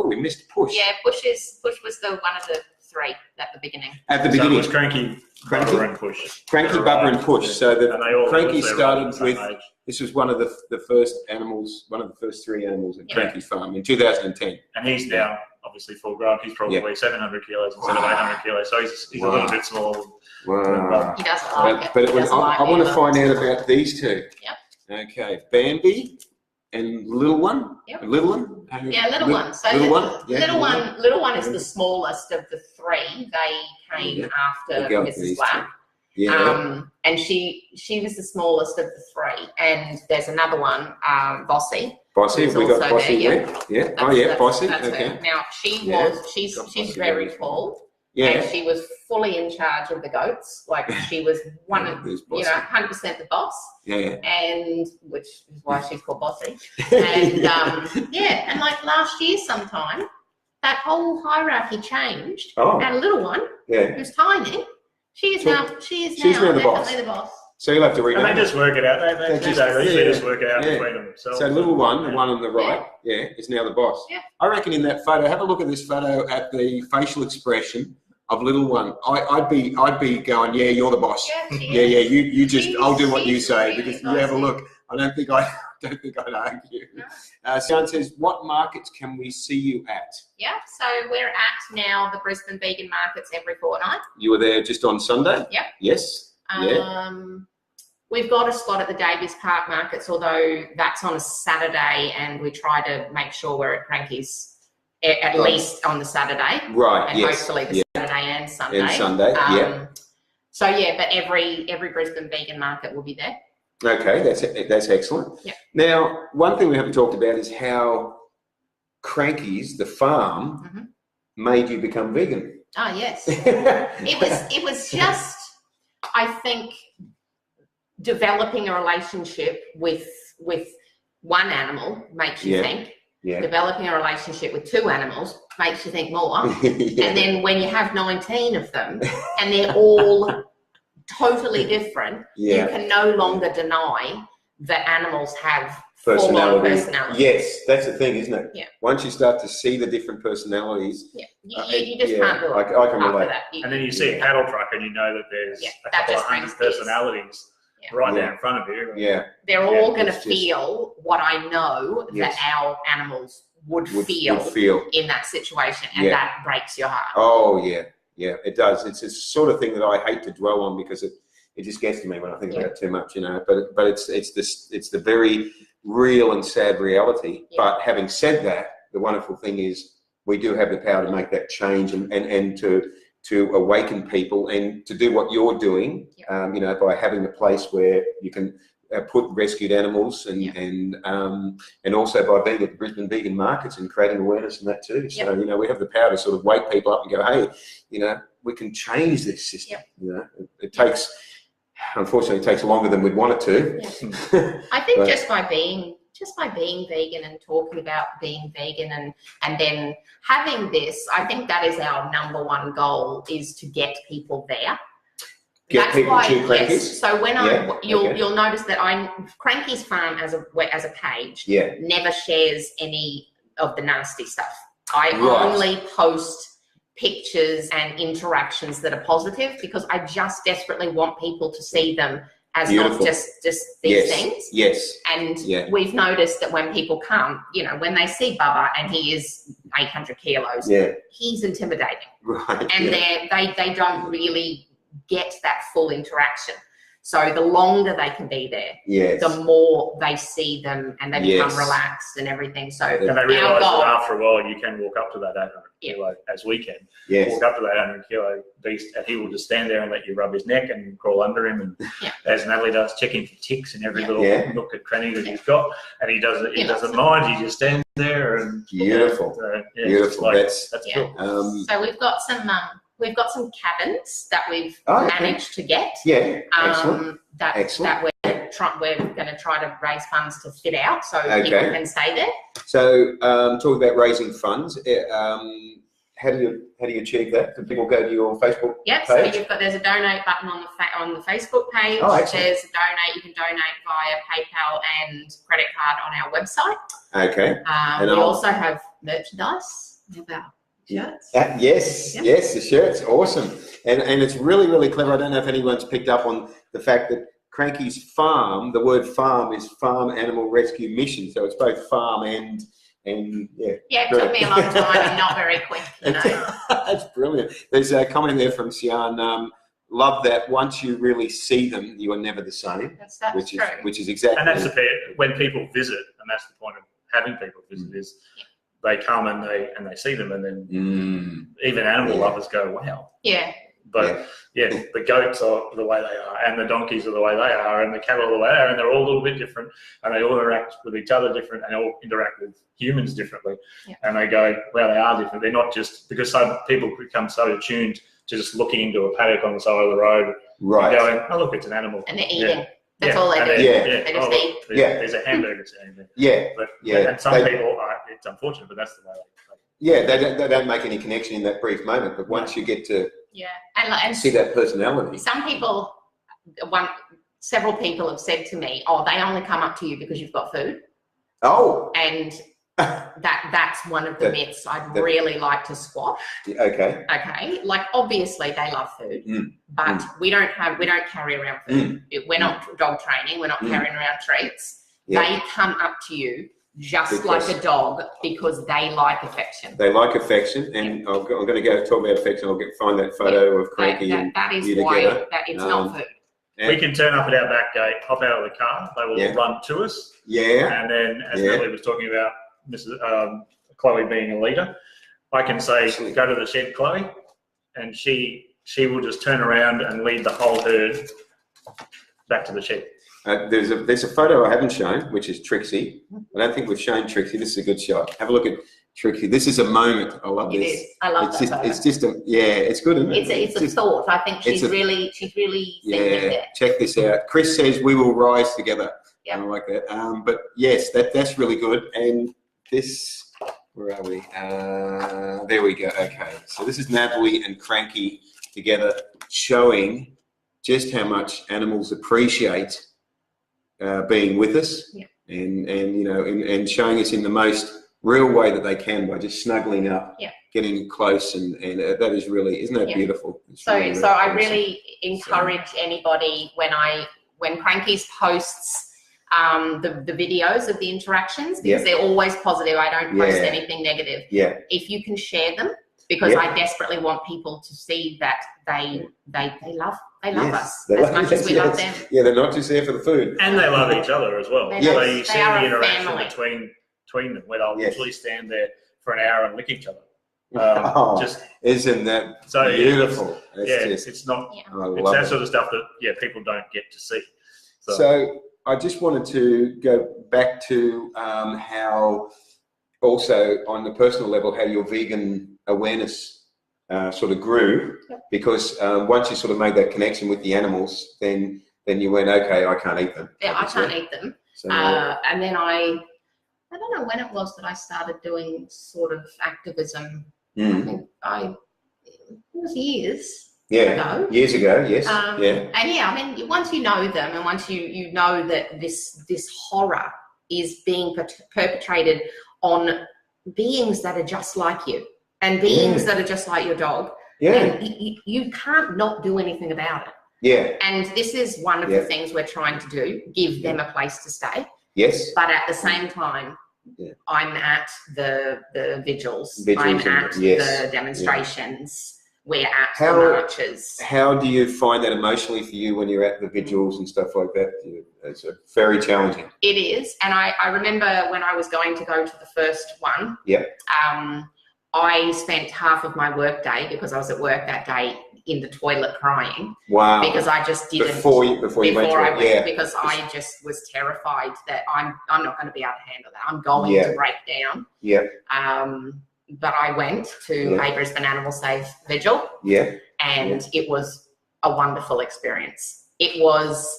A: We missed Push.
B: Yeah, Push was the one of the 3 at the beginning.
A: At the beginning,
C: it was Cranky, Bubba and Push.
A: Cranky, Bubba and Push. So Cranky started with.
C: Age.
A: This was one of the first animals, one of the first 3 animals at Cranky's farm in 2010.
C: And he's now obviously full grown. He's probably 700 kilos instead of 800 kilos. So he's a little bit small.
A: Wow.
B: He doesn't like it.
A: But I want to find out about these 2.
B: Yep.
A: Okay, Bambi and Little One.
B: Yep.
A: Little One.
B: Yeah, Little One. So
A: Little One. Yeah.
B: Little One is the smallest of the 3. They came after Mrs. Black.
A: Yeah.
B: And she was the smallest of the 3. And there's another one, Bossy.
A: Bossy, we got Bossy there. Yeah. Bossy.
B: Okay. Her. Now she's very tall.
A: Yeah.
B: And she was fully in charge of the goats. Like she was 100% the boss.
A: Yeah.
B: And which is why she's called Bossy. And and like last year sometime, that whole hierarchy changed.
A: Oh.
B: And a Little One, who's tiny, she is now
A: the boss.
B: the boss.
A: So you'll have to read it.
C: And they just work it out. They just work it out between themselves.
A: So Little One, the one on the right, is now the boss.
B: Yeah.
A: I reckon in that photo, have a look at this photo at the facial expression of Little One. I'd be going, yeah, you're the boss.
B: Yeah,
A: you just, I'll do what you say
B: really
A: because you have a look. I don't think I'd argue.
B: No.
A: Sian says, what markets can we see you at?
B: Yeah, so we're at now the Brisbane vegan markets every fortnight.
A: You were there just on Sunday?
B: Yep.
A: Yes.
B: We've got a slot at the Davies Park markets, although that's on a Saturday, and we try to make sure we're at Cranky's at least on the Saturday.
A: Right.
B: And hopefully the Saturday and Sunday. So but every Brisbane vegan market will be there.
A: Okay, that's excellent.
B: Yeah.
A: Now, one thing we haven't talked about is how Cranky's, the farm, made you become vegan.
B: Oh yes, it was just, I think, developing a relationship with one animal makes you think. Yeah. Developing a relationship with 2 animals makes you think more. And then when you have 19 of them and they're all totally different, you can no longer deny that animals have full-on personality.
A: Yes, that's the thing, isn't it?
B: Yeah.
A: Once you start to see the different personalities,
B: you just can't do it.
A: I can relate.
B: That.
C: And then you see a cattle truck and you know that there's a couple of 100 personalities right there in front of you.
A: Yeah.
B: They're all going to feel what I know that our animals would feel in that situation, and that breaks your heart.
A: Oh, yeah. Yeah, it does. It's a sort of thing that I hate to dwell on because it just gets to me when I think about it too much, But it's the very real and sad reality. Yeah. But having said that, the wonderful thing is we do have the power to make that change and to awaken people and to do what you're doing. By having a place where you can put rescued animals and also by being at the Brisbane vegan markets and creating awareness and that too. So, we have the power to sort of wake people up and go, hey, we can change this system. It takes, unfortunately, it takes longer than we'd want it to.
B: I think just by being vegan and talking about being vegan and then having this, I think that is our number one goal, is to get people there.
A: That's people why, to Cranky's?
B: So when you'll notice that Cranky's farm as a page never shares any of the nasty stuff. I only post pictures and interactions that are positive because I just desperately want people to see them as not just these things.
A: Yes.
B: And we've noticed that when people come, when they see Bubba and he is 800 kilos, he's intimidating.
A: Right.
B: And they don't really get that full interaction. So the longer they can be there,
A: yes,
B: the more they see them and they become
A: Yes.
B: relaxed and everything. So
C: And they realise that after a while you can walk up to that 800 kilo, as we can.
A: yes.
C: Walk up to that 800 kilo beast, and he will just stand there and let you rub his neck and crawl under him, and as Natalie does, checking for ticks in every little nook and cranny that he's got, and he doesn't mind. He just stands there and
A: Beautiful, beautiful.
C: Like,
A: that's
C: cool.
B: So we've got some cabins that we've managed to get.
A: Yeah, excellent.
B: That we're going to try to raise funds to fit out so people can stay there.
A: So talking about raising funds, how do you achieve that? Do people go to your Facebook
B: page? So there's a donate button on the Facebook page.
A: Oh, excellent.
B: There's a donate. You can donate via PayPal and credit card on our website.
A: Okay.
B: We also have merchandise. About shirts.
A: Yes, the shirts, awesome. And it's really, really clever. I don't know if anyone's picked up on the fact that Cranky's farm, the word farm is Farm Animal Rescue Mission. So it's both farm and
B: it took me a long time and not very quick,
A: That's brilliant. There's a comment there from Sian. Love that once you really see them, you are never the same.
B: That's
A: which
B: true.
A: Which is exactly.
C: And that's when people visit, and that's the point of having people visit is they come and they see them, and then even animal lovers go, wow.
B: Yeah.
C: But the goats are the way they are, and the donkeys are the way they are, and the cattle are the way they are, and they're all a little bit different, and they all interact with each other different, and they all interact with humans differently. Yeah. And they go, well, they are different. They're not just because some people become so attuned to just looking into a paddock on the side of the road, and going, oh look, it's an animal,
B: and they're eating. That's all they do. They just eat.
C: There's a hamburger sitting there. But and some people are. It's unfortunate, but that's the way
A: they don't make any connection in that brief moment. But once you get to
B: and
A: see that personality,
B: some people, several people have said to me, "Oh, they only come up to you because you've got food."
A: Oh,
B: and that's one of the myths I'd really like to squash.
A: Okay.
B: Like obviously they love food, but we don't carry around food. We're not dog training. We're not carrying around treats. They come up to you just like a dog because they like affection.
A: They like affection, and I'm going to go talk about affection. I'll find that photo of Cranky and
B: that is
A: you
B: why
A: together.
B: That it's not food.
C: We can turn up at our back gate, hop out of the car. They will run to us. Yeah. And then, as Natalie was talking about, Mrs. Chloe being a leader, I can say, go to the shed, Chloe, and she will just turn around and lead the whole herd back to the shed.
A: There's a photo I haven't shown, which is Trixie. I don't think we've shown Trixie. This is a good shot. Have a look at Trixie. This is a moment. I love this.
B: It is. I love that.
A: It's just it's good, isn't it?
B: It's a thought. I think she's really thinking there.
A: Check this out. Chris says we will rise together. Yeah. I like that. But yes, that's really good. And this, where are we? There we go. Okay. So this is Natalie and Cranky together, showing just how much animals appreciate being with us, and showing us in the most real way that they can by just snuggling up, getting close, and that is really, isn't that beautiful?
B: So I really encourage anybody when Cranky's posts the videos of the interactions, because they're always positive. I don't post anything negative. If you can share them, because I desperately want people to see that they love us as much as we love them.
A: Yeah, they're not just there for the food.
C: And they love each other as well. So you see the interaction
B: family.
C: between them, where they'll literally stand there for an hour and lick each other.
A: Isn't that beautiful?
C: It's not. It's that sort of stuff that people don't get to see.
A: So I just wanted to go back to how, also on the personal level, how your vegan awareness sort of grew, because once you sort of made that connection with the animals, then you went, okay, I can't eat them.
B: Yeah, I can't eat them. So, and then I don't know when it was that I started doing sort of activism. I think it was years. Ago.
A: Years ago, yes.
B: And I mean, once you know them, and once you know that this horror is being perpetrated on beings that are just like you, and beings that are just like your dog, and you can't not do anything about it. And this is one of the things we're trying to do: give them a place to stay.
A: Yes.
B: But at the same time, I'm at the vigils. I'm at the demonstrations. we're at the marches.
A: How do you find that emotionally for you when you're at the vigils and stuff like that? It's very challenging.
B: It is, and I remember when I was going to the first one.
A: Yep.
B: I spent half of my work day, because I was at work that day, in the toilet crying.
A: Wow.
B: Because I just didn't
A: before you went,
B: because I just was terrified that I'm not going to be able to handle that. I'm going to break down.
A: Yeah.
B: But I went to a Brisbane Animal Save vigil.
A: Yeah.
B: And it was a wonderful experience. It was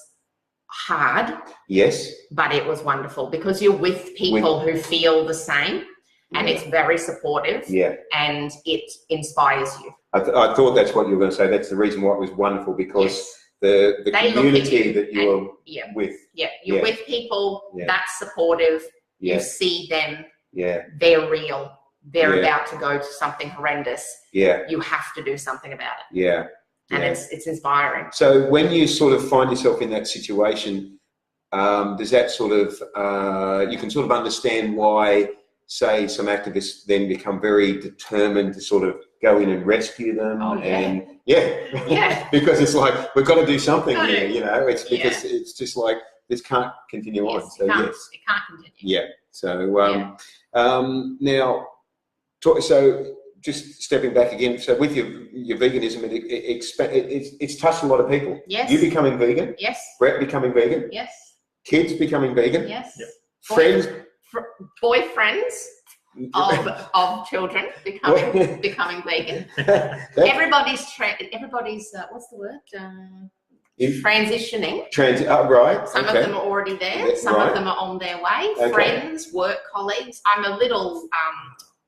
B: hard.
A: Yes. But
B: it was wonderful because you're with people who feel the same. And it's very supportive. Yeah. And it inspires you. I
A: thought that's what you were going to say. That's the reason why it was wonderful, because the community that you were with. Yeah, you're with people that's supportive. You see them. Yeah. They're real. They're about to go to something horrendous. Yeah. You have to do something about it. Yeah. And it's inspiring. So when you sort of find yourself in that situation, does that sort of, you can sort of understand why, say, some activists then become very determined to sort of go in and rescue them. Oh, yeah. And because it's like, we've got to do something here, you know, it's because it's just like, this can't continue on. So it can't continue. Yeah. So now, so just stepping back again, so with your veganism, it's touched a lot of people. Yes. You becoming vegan. Yes. Brett becoming vegan. Yes. Kids becoming vegan. Yes. Yep. Friends. Boyfriends of children becoming vegan. Everybody's what's the word? Transitioning. Right. Some of them are already there. Some of them are on their way. Okay. Friends, work colleagues. I'm a little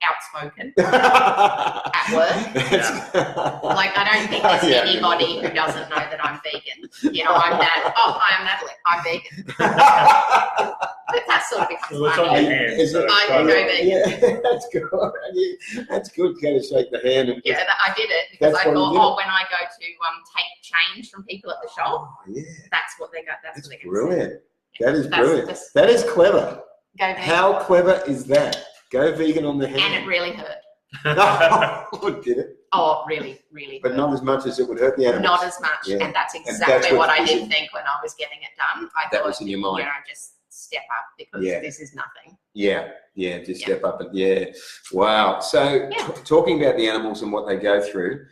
A: outspoken at work. Like, I don't think there's anybody who doesn't know that I'm vegan. You know, I'm that. Oh, hi, I'm Natalie. I'm vegan. But that sort of becomes funny. I go vegan. Yeah, that's good. That's good. Kind of shake the hand. And I did it because I thought, when I go to take change from people at the shop, that's what they got. That's what they get. Brilliant. That is brilliant. That is clever. Go vegan. How clever is that? Go vegan on the hand. And it really hurt. Oh, did it? Oh, really, really. But not as much as it would hurt the animals. Not as much. Yeah. And that's exactly what I did think when I was getting it done. I thought, was in your mind. You know, just step up because this is nothing. Yeah, just step up. And wow. So talking about the animals and what they go through,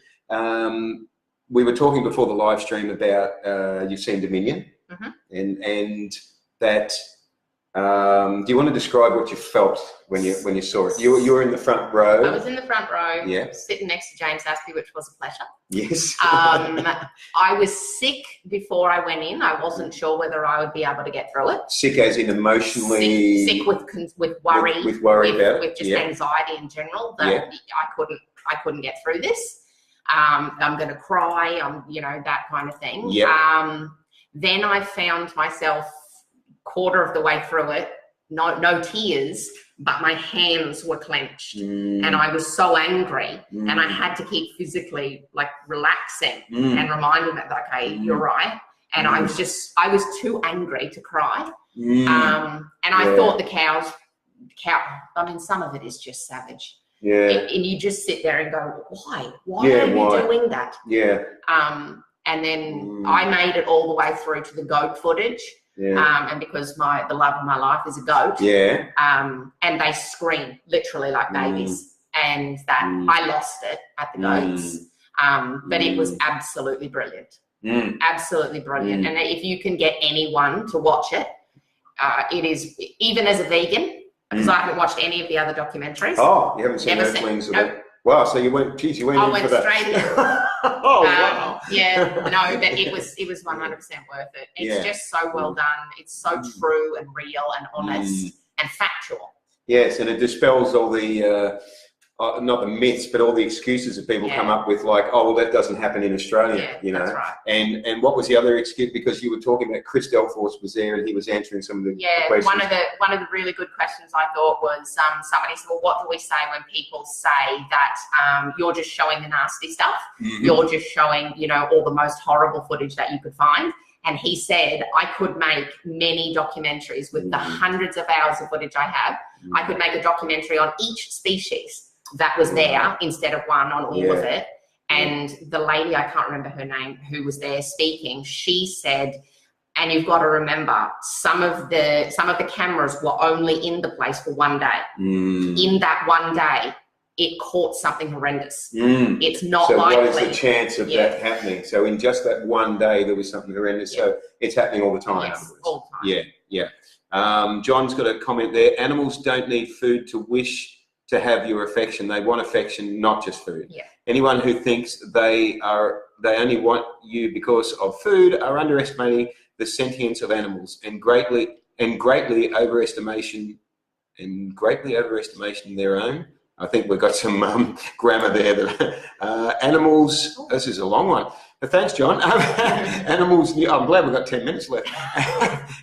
A: we were talking before the live stream about you've seen Dominion, and that. Do you want to describe what you felt when you saw it? You were in the front row. I was in the front row, sitting next to James Aspey, which was a pleasure. Yes. I was sick before I went in. I wasn't sure whether I would be able to get through it. Sick as in emotionally. Sick with worry. With worry about it. With just anxiety in general. That I couldn't get through this. I'm going to cry. That kind of thing. Yeah. Then I found myself quarter of the way through it, no tears, but my hands were clenched and I was so angry and I had to keep physically relaxing and reminding me that, okay, you're right. And I was too angry to cry. And I thought the cow, I mean, some of it is just savage. Yeah. And you just sit there and go, why? Why are you doing that? Yeah. And then I made it all the way through to the goat footage. Yeah. And because the love of my life is a goat, and they scream literally like babies, and that I lost it at the goats, but it was absolutely brilliant, absolutely brilliant. And if you can get anyone to watch it, it is, even as a vegan, because I haven't watched any of the other documentaries. Oh, you haven't seen Earthlings? Nope. Wow, so you went, geez, you went in for that. I went straight in. Oh, wow. Yeah, no, but it was 100% worth it. It's just so well done. It's so true and real and honest and factual. Yes, and it dispels all the, not the myths, but all the excuses that people come up with, like, oh, well, that doesn't happen in Australia, That's right. And what was the other excuse? Because you were talking about Chris Delforce was there and he was answering some of the questions. One of the really good questions I thought was somebody said, well, what do we say when people say that you're just showing the nasty stuff? You're just showing, all the most horrible footage that you could find. And he said, I could make many documentaries with the hundreds of hours of footage I have. I could make a documentary on each species that was there instead of one on all of it.
B: And the lady, I can't remember her name, who was there speaking, she said, and you've got to remember, some of the cameras were only in the place for one day. In that one day, it caught something horrendous. It's not likely.
A: So what is the chance of that happening? So in just that one day, there was something horrendous. So it's happening all the time.
B: Yes, all the time.
A: Yeah. John's got a comment there. Animals don't need food to wish to have your affection. They want affection, not just food.
B: Yeah.
A: Anyone who thinks they only want you because of food are underestimating the sentience of animals and greatly overestimation their own. I think we've got some grammar there. Animals, this is a long one. But thanks, John. Animals knew, I'm glad we've got 10 minutes left.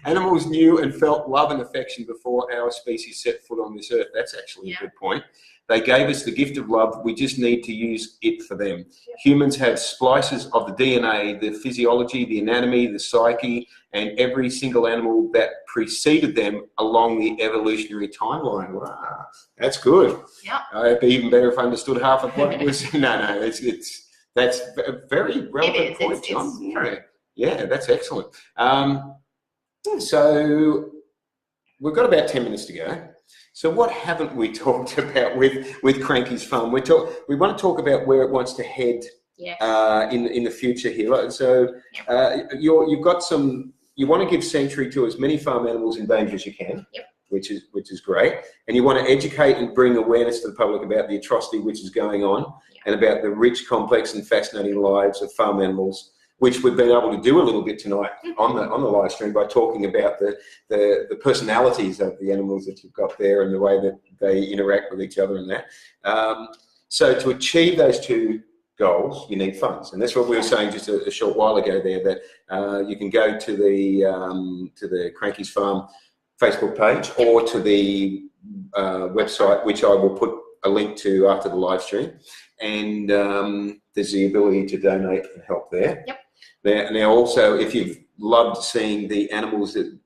A: Animals knew and felt love and affection before our species set foot on this earth. That's actually a good point. They gave us the gift of love. We just need to use it for them. Humans have splices of the DNA, the physiology, the anatomy, the psyche, and every single animal that preceded them along the evolutionary timeline. Wow, that's good.
B: Yeah.
A: It'd be even better if I understood half of what it was. No, that's a very relevant point, John.
B: It's true.
A: Yeah, that's excellent. So we've got about 10 minutes to go. So what haven't we talked about with Cranky's Farm? We want to talk about where it wants to head in the future here. So you've got some. You want to give sanctuary to as many farm animals in danger as you can, which is great. And you want to educate and bring awareness to the public about the atrocity which is going on and about the rich, complex, and fascinating lives of farm animals, which we've been able to do a little bit tonight on the live stream by talking about the personalities of the animals that you've got there and the way that they interact with each other and that. So to achieve those two goals, you need funds, and that's what we were saying just a short while ago there. That you can go to the Cranky's Farm Facebook page or to the website, which I will put a link to after the live stream, and there's the ability to donate and help there. Now also, if you've loved seeing the animals that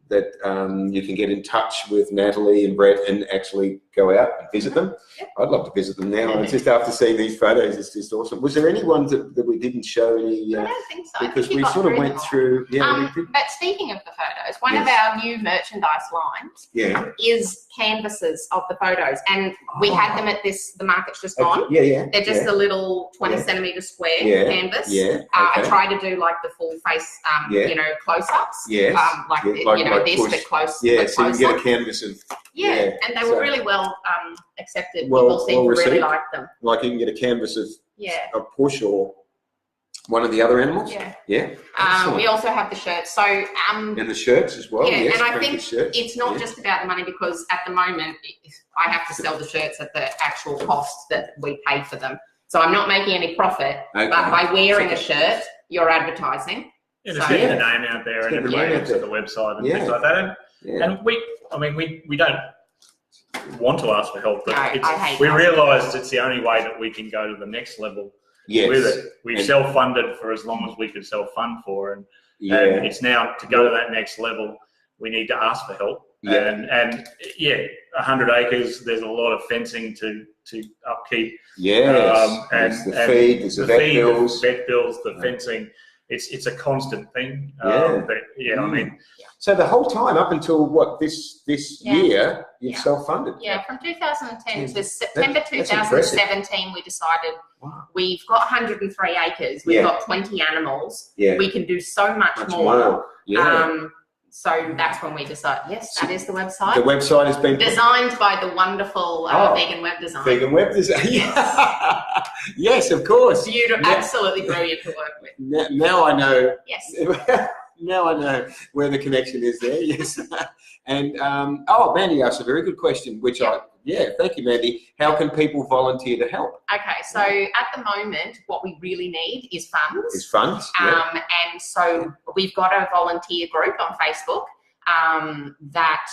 A: you can get in touch with Natalie and Brett and actually go out and visit them. I'd love to visit them now. It's just after seeing these photos, it's just awesome. Was there any ones that we didn't show any?
B: I don't think so.
A: Because we sort of went through.
B: But speaking of the photos, one of our new merchandise lines is canvases of the photos, and we had them at the market's just gone. They're just a little 20 centimetre square canvas. I try to do like the full face, close-ups. Like this, but close.
A: So you can get a canvas of.
B: And they were really well accepted. People seem to really like them.
A: Like you can get a canvas of a push or one of the other animals.
B: We also have the shirts. So
A: and the shirts as well.
B: And I think it's not just about the money, because at the moment I have to sell the shirts at the actual cost that we pay for them. So I'm not making any profit, but by wearing a shirt, you're advertising.
C: Yeah, just getting the name out there and everybody looks at the website and things like that. And we don't want to ask for help, but we realised it's the only way that we can go to the next level with it. We've self-funded for as long as we could self-fund for, and it's now to go to that next level, we need to ask for help. And 100 acres, there's a lot of fencing to upkeep.
A: And the feed, there's the vet bills,
C: the fencing. It's a constant thing. I mean.
A: So the whole time up until this year, you've self-funded.
B: From 2010 to September 2017, we decided we've got 103 acres, we've got 20 animals, we can do so much more. So that's when we decided, that is the website.
A: The website has been
B: designed by the wonderful vegan web design.
A: Vegan web design. Yes, of course.
B: Beautiful, absolutely brilliant to work with.
A: Now I know.
B: Yes.
A: Now I know where the connection is there. Yes. And Mandy asked a very good question, which thank you, Mandy. How can people volunteer to help?
B: Okay, so at the moment, what we really need is funds. And so we've got a volunteer group on Facebook that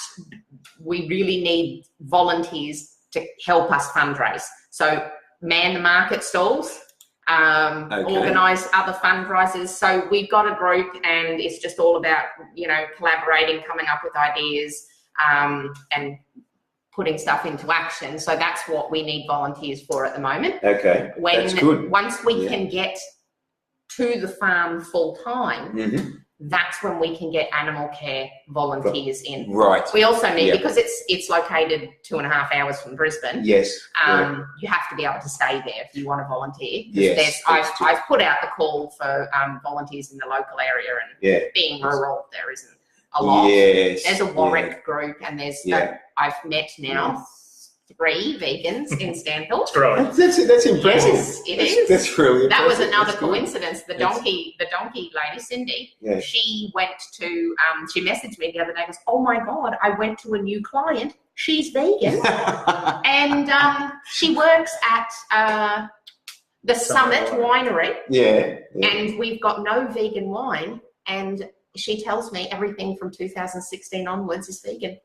B: we really need volunteers to help us fundraise. So man the market stalls. Organise other fundraisers. So we've got a group, and it's just all about collaborating, coming up with ideas, and putting stuff into action. So that's what we need volunteers for at the moment.
A: Okay, that's good.
B: Once we can get to the farm full time, that's when we can get animal care volunteers in.
A: Right.
B: We also need, because it's located 2.5 hours from Brisbane.
A: Yes.
B: You have to be able to stay there if you want to volunteer.
A: Yes.
B: I've put out the call for volunteers in the local area, and being rural, there isn't a lot.
A: Yes.
B: There's a Warwick group, and there's I've met now 3 vegans in Stanthorpe.
A: That's impressive.
B: Yes, it is.
A: That's really impressive.
B: That was another coincidence. The donkey lady, Cindy, she went to, she messaged me the other day and goes, oh my God, I went to a new client. She's vegan. And she works at the Summit Winery.
A: Yeah.
B: And we've got no vegan wine. And she tells me everything from 2016 onwards is vegan.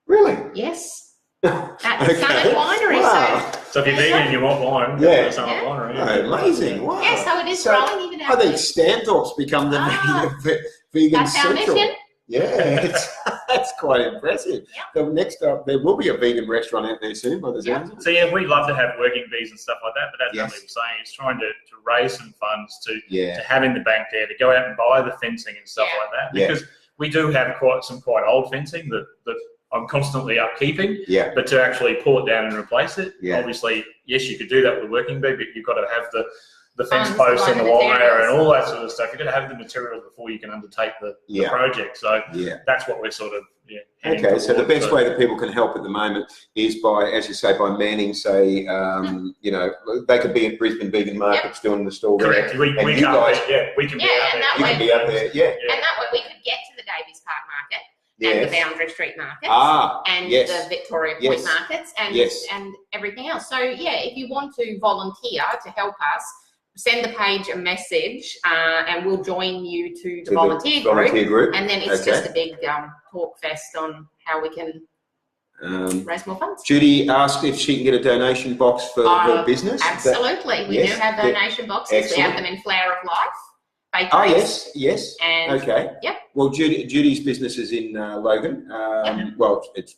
A: Really?
B: Yes. At the Summit Winery.
A: Wow.
C: So if you're vegan and you want wine, go to the Summit Winery.
A: Oh, amazing. Wow.
B: Yeah, so it is growing even out
A: I think Stanthorpe's become the vegan
B: that's our
A: central.
B: mission.
A: Yeah, that's quite impressive. The next up, there will be a vegan restaurant out there soon by the sounds of it.
C: So yeah, we'd love to have working bees and stuff like that, but as Natalie was saying, it's trying to raise some funds to have in the bank there, to go out and buy the fencing and stuff like that, because we do have quite old fencing that I'm constantly upkeeping, but to actually pull it down and replace it, obviously, yes, you could do that with working bee, but you've got to have the fence posts and the wire and all that sort of stuff. You've got to have the materials before you can undertake the project. So that's what we're sort of
A: okay, so the best way that people can help at the moment is by, as you say, by manning, say, you know, they could be at Brisbane Vegan Markets doing the store.
C: Correct. We can be out there.
A: You can be up there,
B: And that way we could get to the Davies Park Market. And the Boundary Street Markets and the Victoria Point Markets and everything else. So if you want to volunteer to help us, send the page a message and we'll join you to the volunteer group. And then it's just a big talk fest on how we can raise more funds.
A: Judy asked if she can get a donation box for her business.
B: Absolutely. We do have donation boxes.
A: Excellent.
B: We have them in Flower of Life.
A: Oh, yes.
B: And
A: okay. Well, Judy's business is in Logan. Well, it's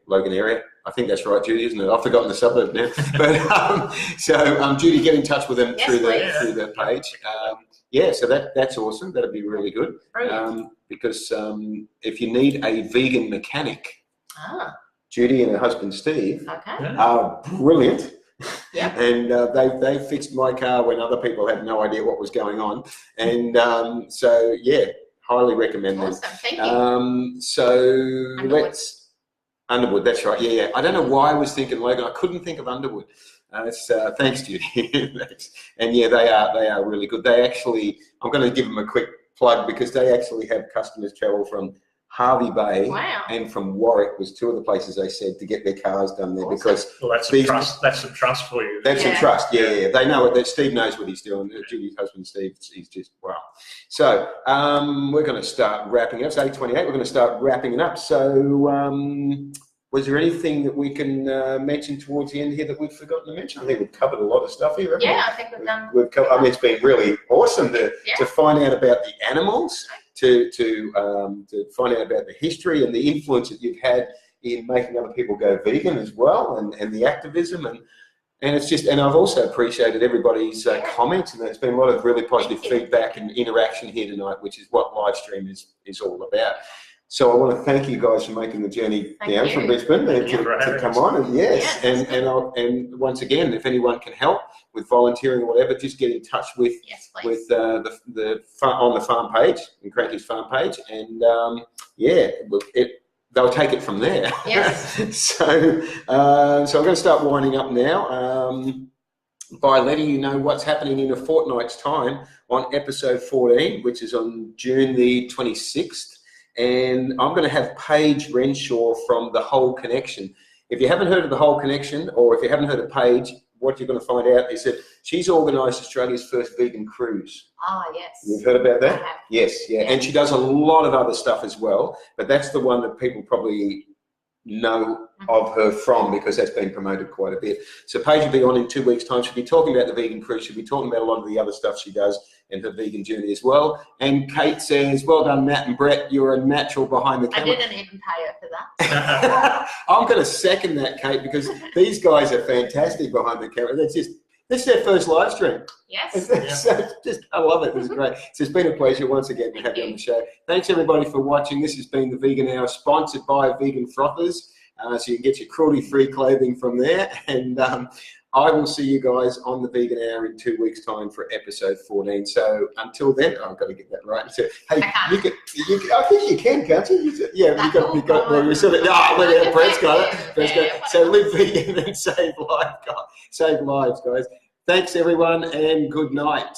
A: Logan area. I think that's right, Judy, isn't it? I've forgotten the suburb now. But so Judy, get in touch with them through the page. So that's awesome. That'd be really good. Because if you need a vegan mechanic, Judy and her husband Steve are brilliant. And they fixed my car when other people had no idea what was going on, and highly recommend them.
B: Awesome, thank you.
A: So let's Underwood. That's right. Yeah. I don't know why I was thinking Logan. I couldn't think of Underwood. Thanks, Judy. And they are really good. They actually, I'm going to give them a quick plug because they actually have customers travel from Harvey Bay and from Warwick was 2 of the places they said to get their cars done there because
C: that's some trust. That's some trust for you.
A: That's some trust. Yeah. They know it. Steve knows what he's doing. Judy's husband Steve, he's just wow. So we're going to start wrapping up. It's 8:28. We're going to start wrapping it up. So was there anything that we can mention towards the end here that we've forgotten to mention? I think we've covered a lot of stuff here.
B: I think we've done.
A: I mean, it's been really awesome to find out about the animals. To find out about the history and the influence that you've had in making other people go vegan as well, and the activism and it's just, and I've also appreciated everybody's comments, and there's been a lot of really positive feedback and interaction here tonight, which is what live stream is all about. So I want to thank you guys for making the journey down from Brisbane to come on, and and once again, if anyone can help with volunteering or whatever, just get in touch with on the farm page, in Cranky's farm page, and they'll take it from there.
B: Yes.
A: So I'm going to start winding up now by letting you know what's happening in a fortnight's time on episode 14, which is on June the 26th. And I'm going to have Paige Renshaw from The Whole Connection. If you haven't heard of The Whole Connection, or if you haven't heard of Paige, what you're going to find out is that she's organised Australia's first vegan cruise.
B: Yes.
A: You've heard about that? Yes, and she does a lot of other stuff as well, but that's the one that people probably know of her from because that's been promoted quite a bit. So Paige will be on in 2 weeks' time. She'll be talking about the vegan cruise. She'll be talking about a lot of the other stuff she does and her vegan journey as well. And Kate says, well done, Nat and Brett. You're a natural behind the camera.
B: I didn't even pay her for that.
A: I'm going to second that, Kate, because these guys are fantastic behind the camera. This is their first live stream.
B: Yes.
A: I love it. This is great. So it's been a pleasure once again to have you on the show. Thanks, everybody, for watching. This has been the Vegan Hour, sponsored by Vegan Frothers. So you can get your cruelty-free clothing from there. And I will see you guys on the Vegan Hour in 2 weeks' time for episode 14. So until then, I've got to get that right. So, hey, I think you can, can't you? Yeah, you got. Well, you sort of. Oh, Brett's got it. So live vegan and save lives, guys. Save lives, guys. Thanks, everyone, and good night.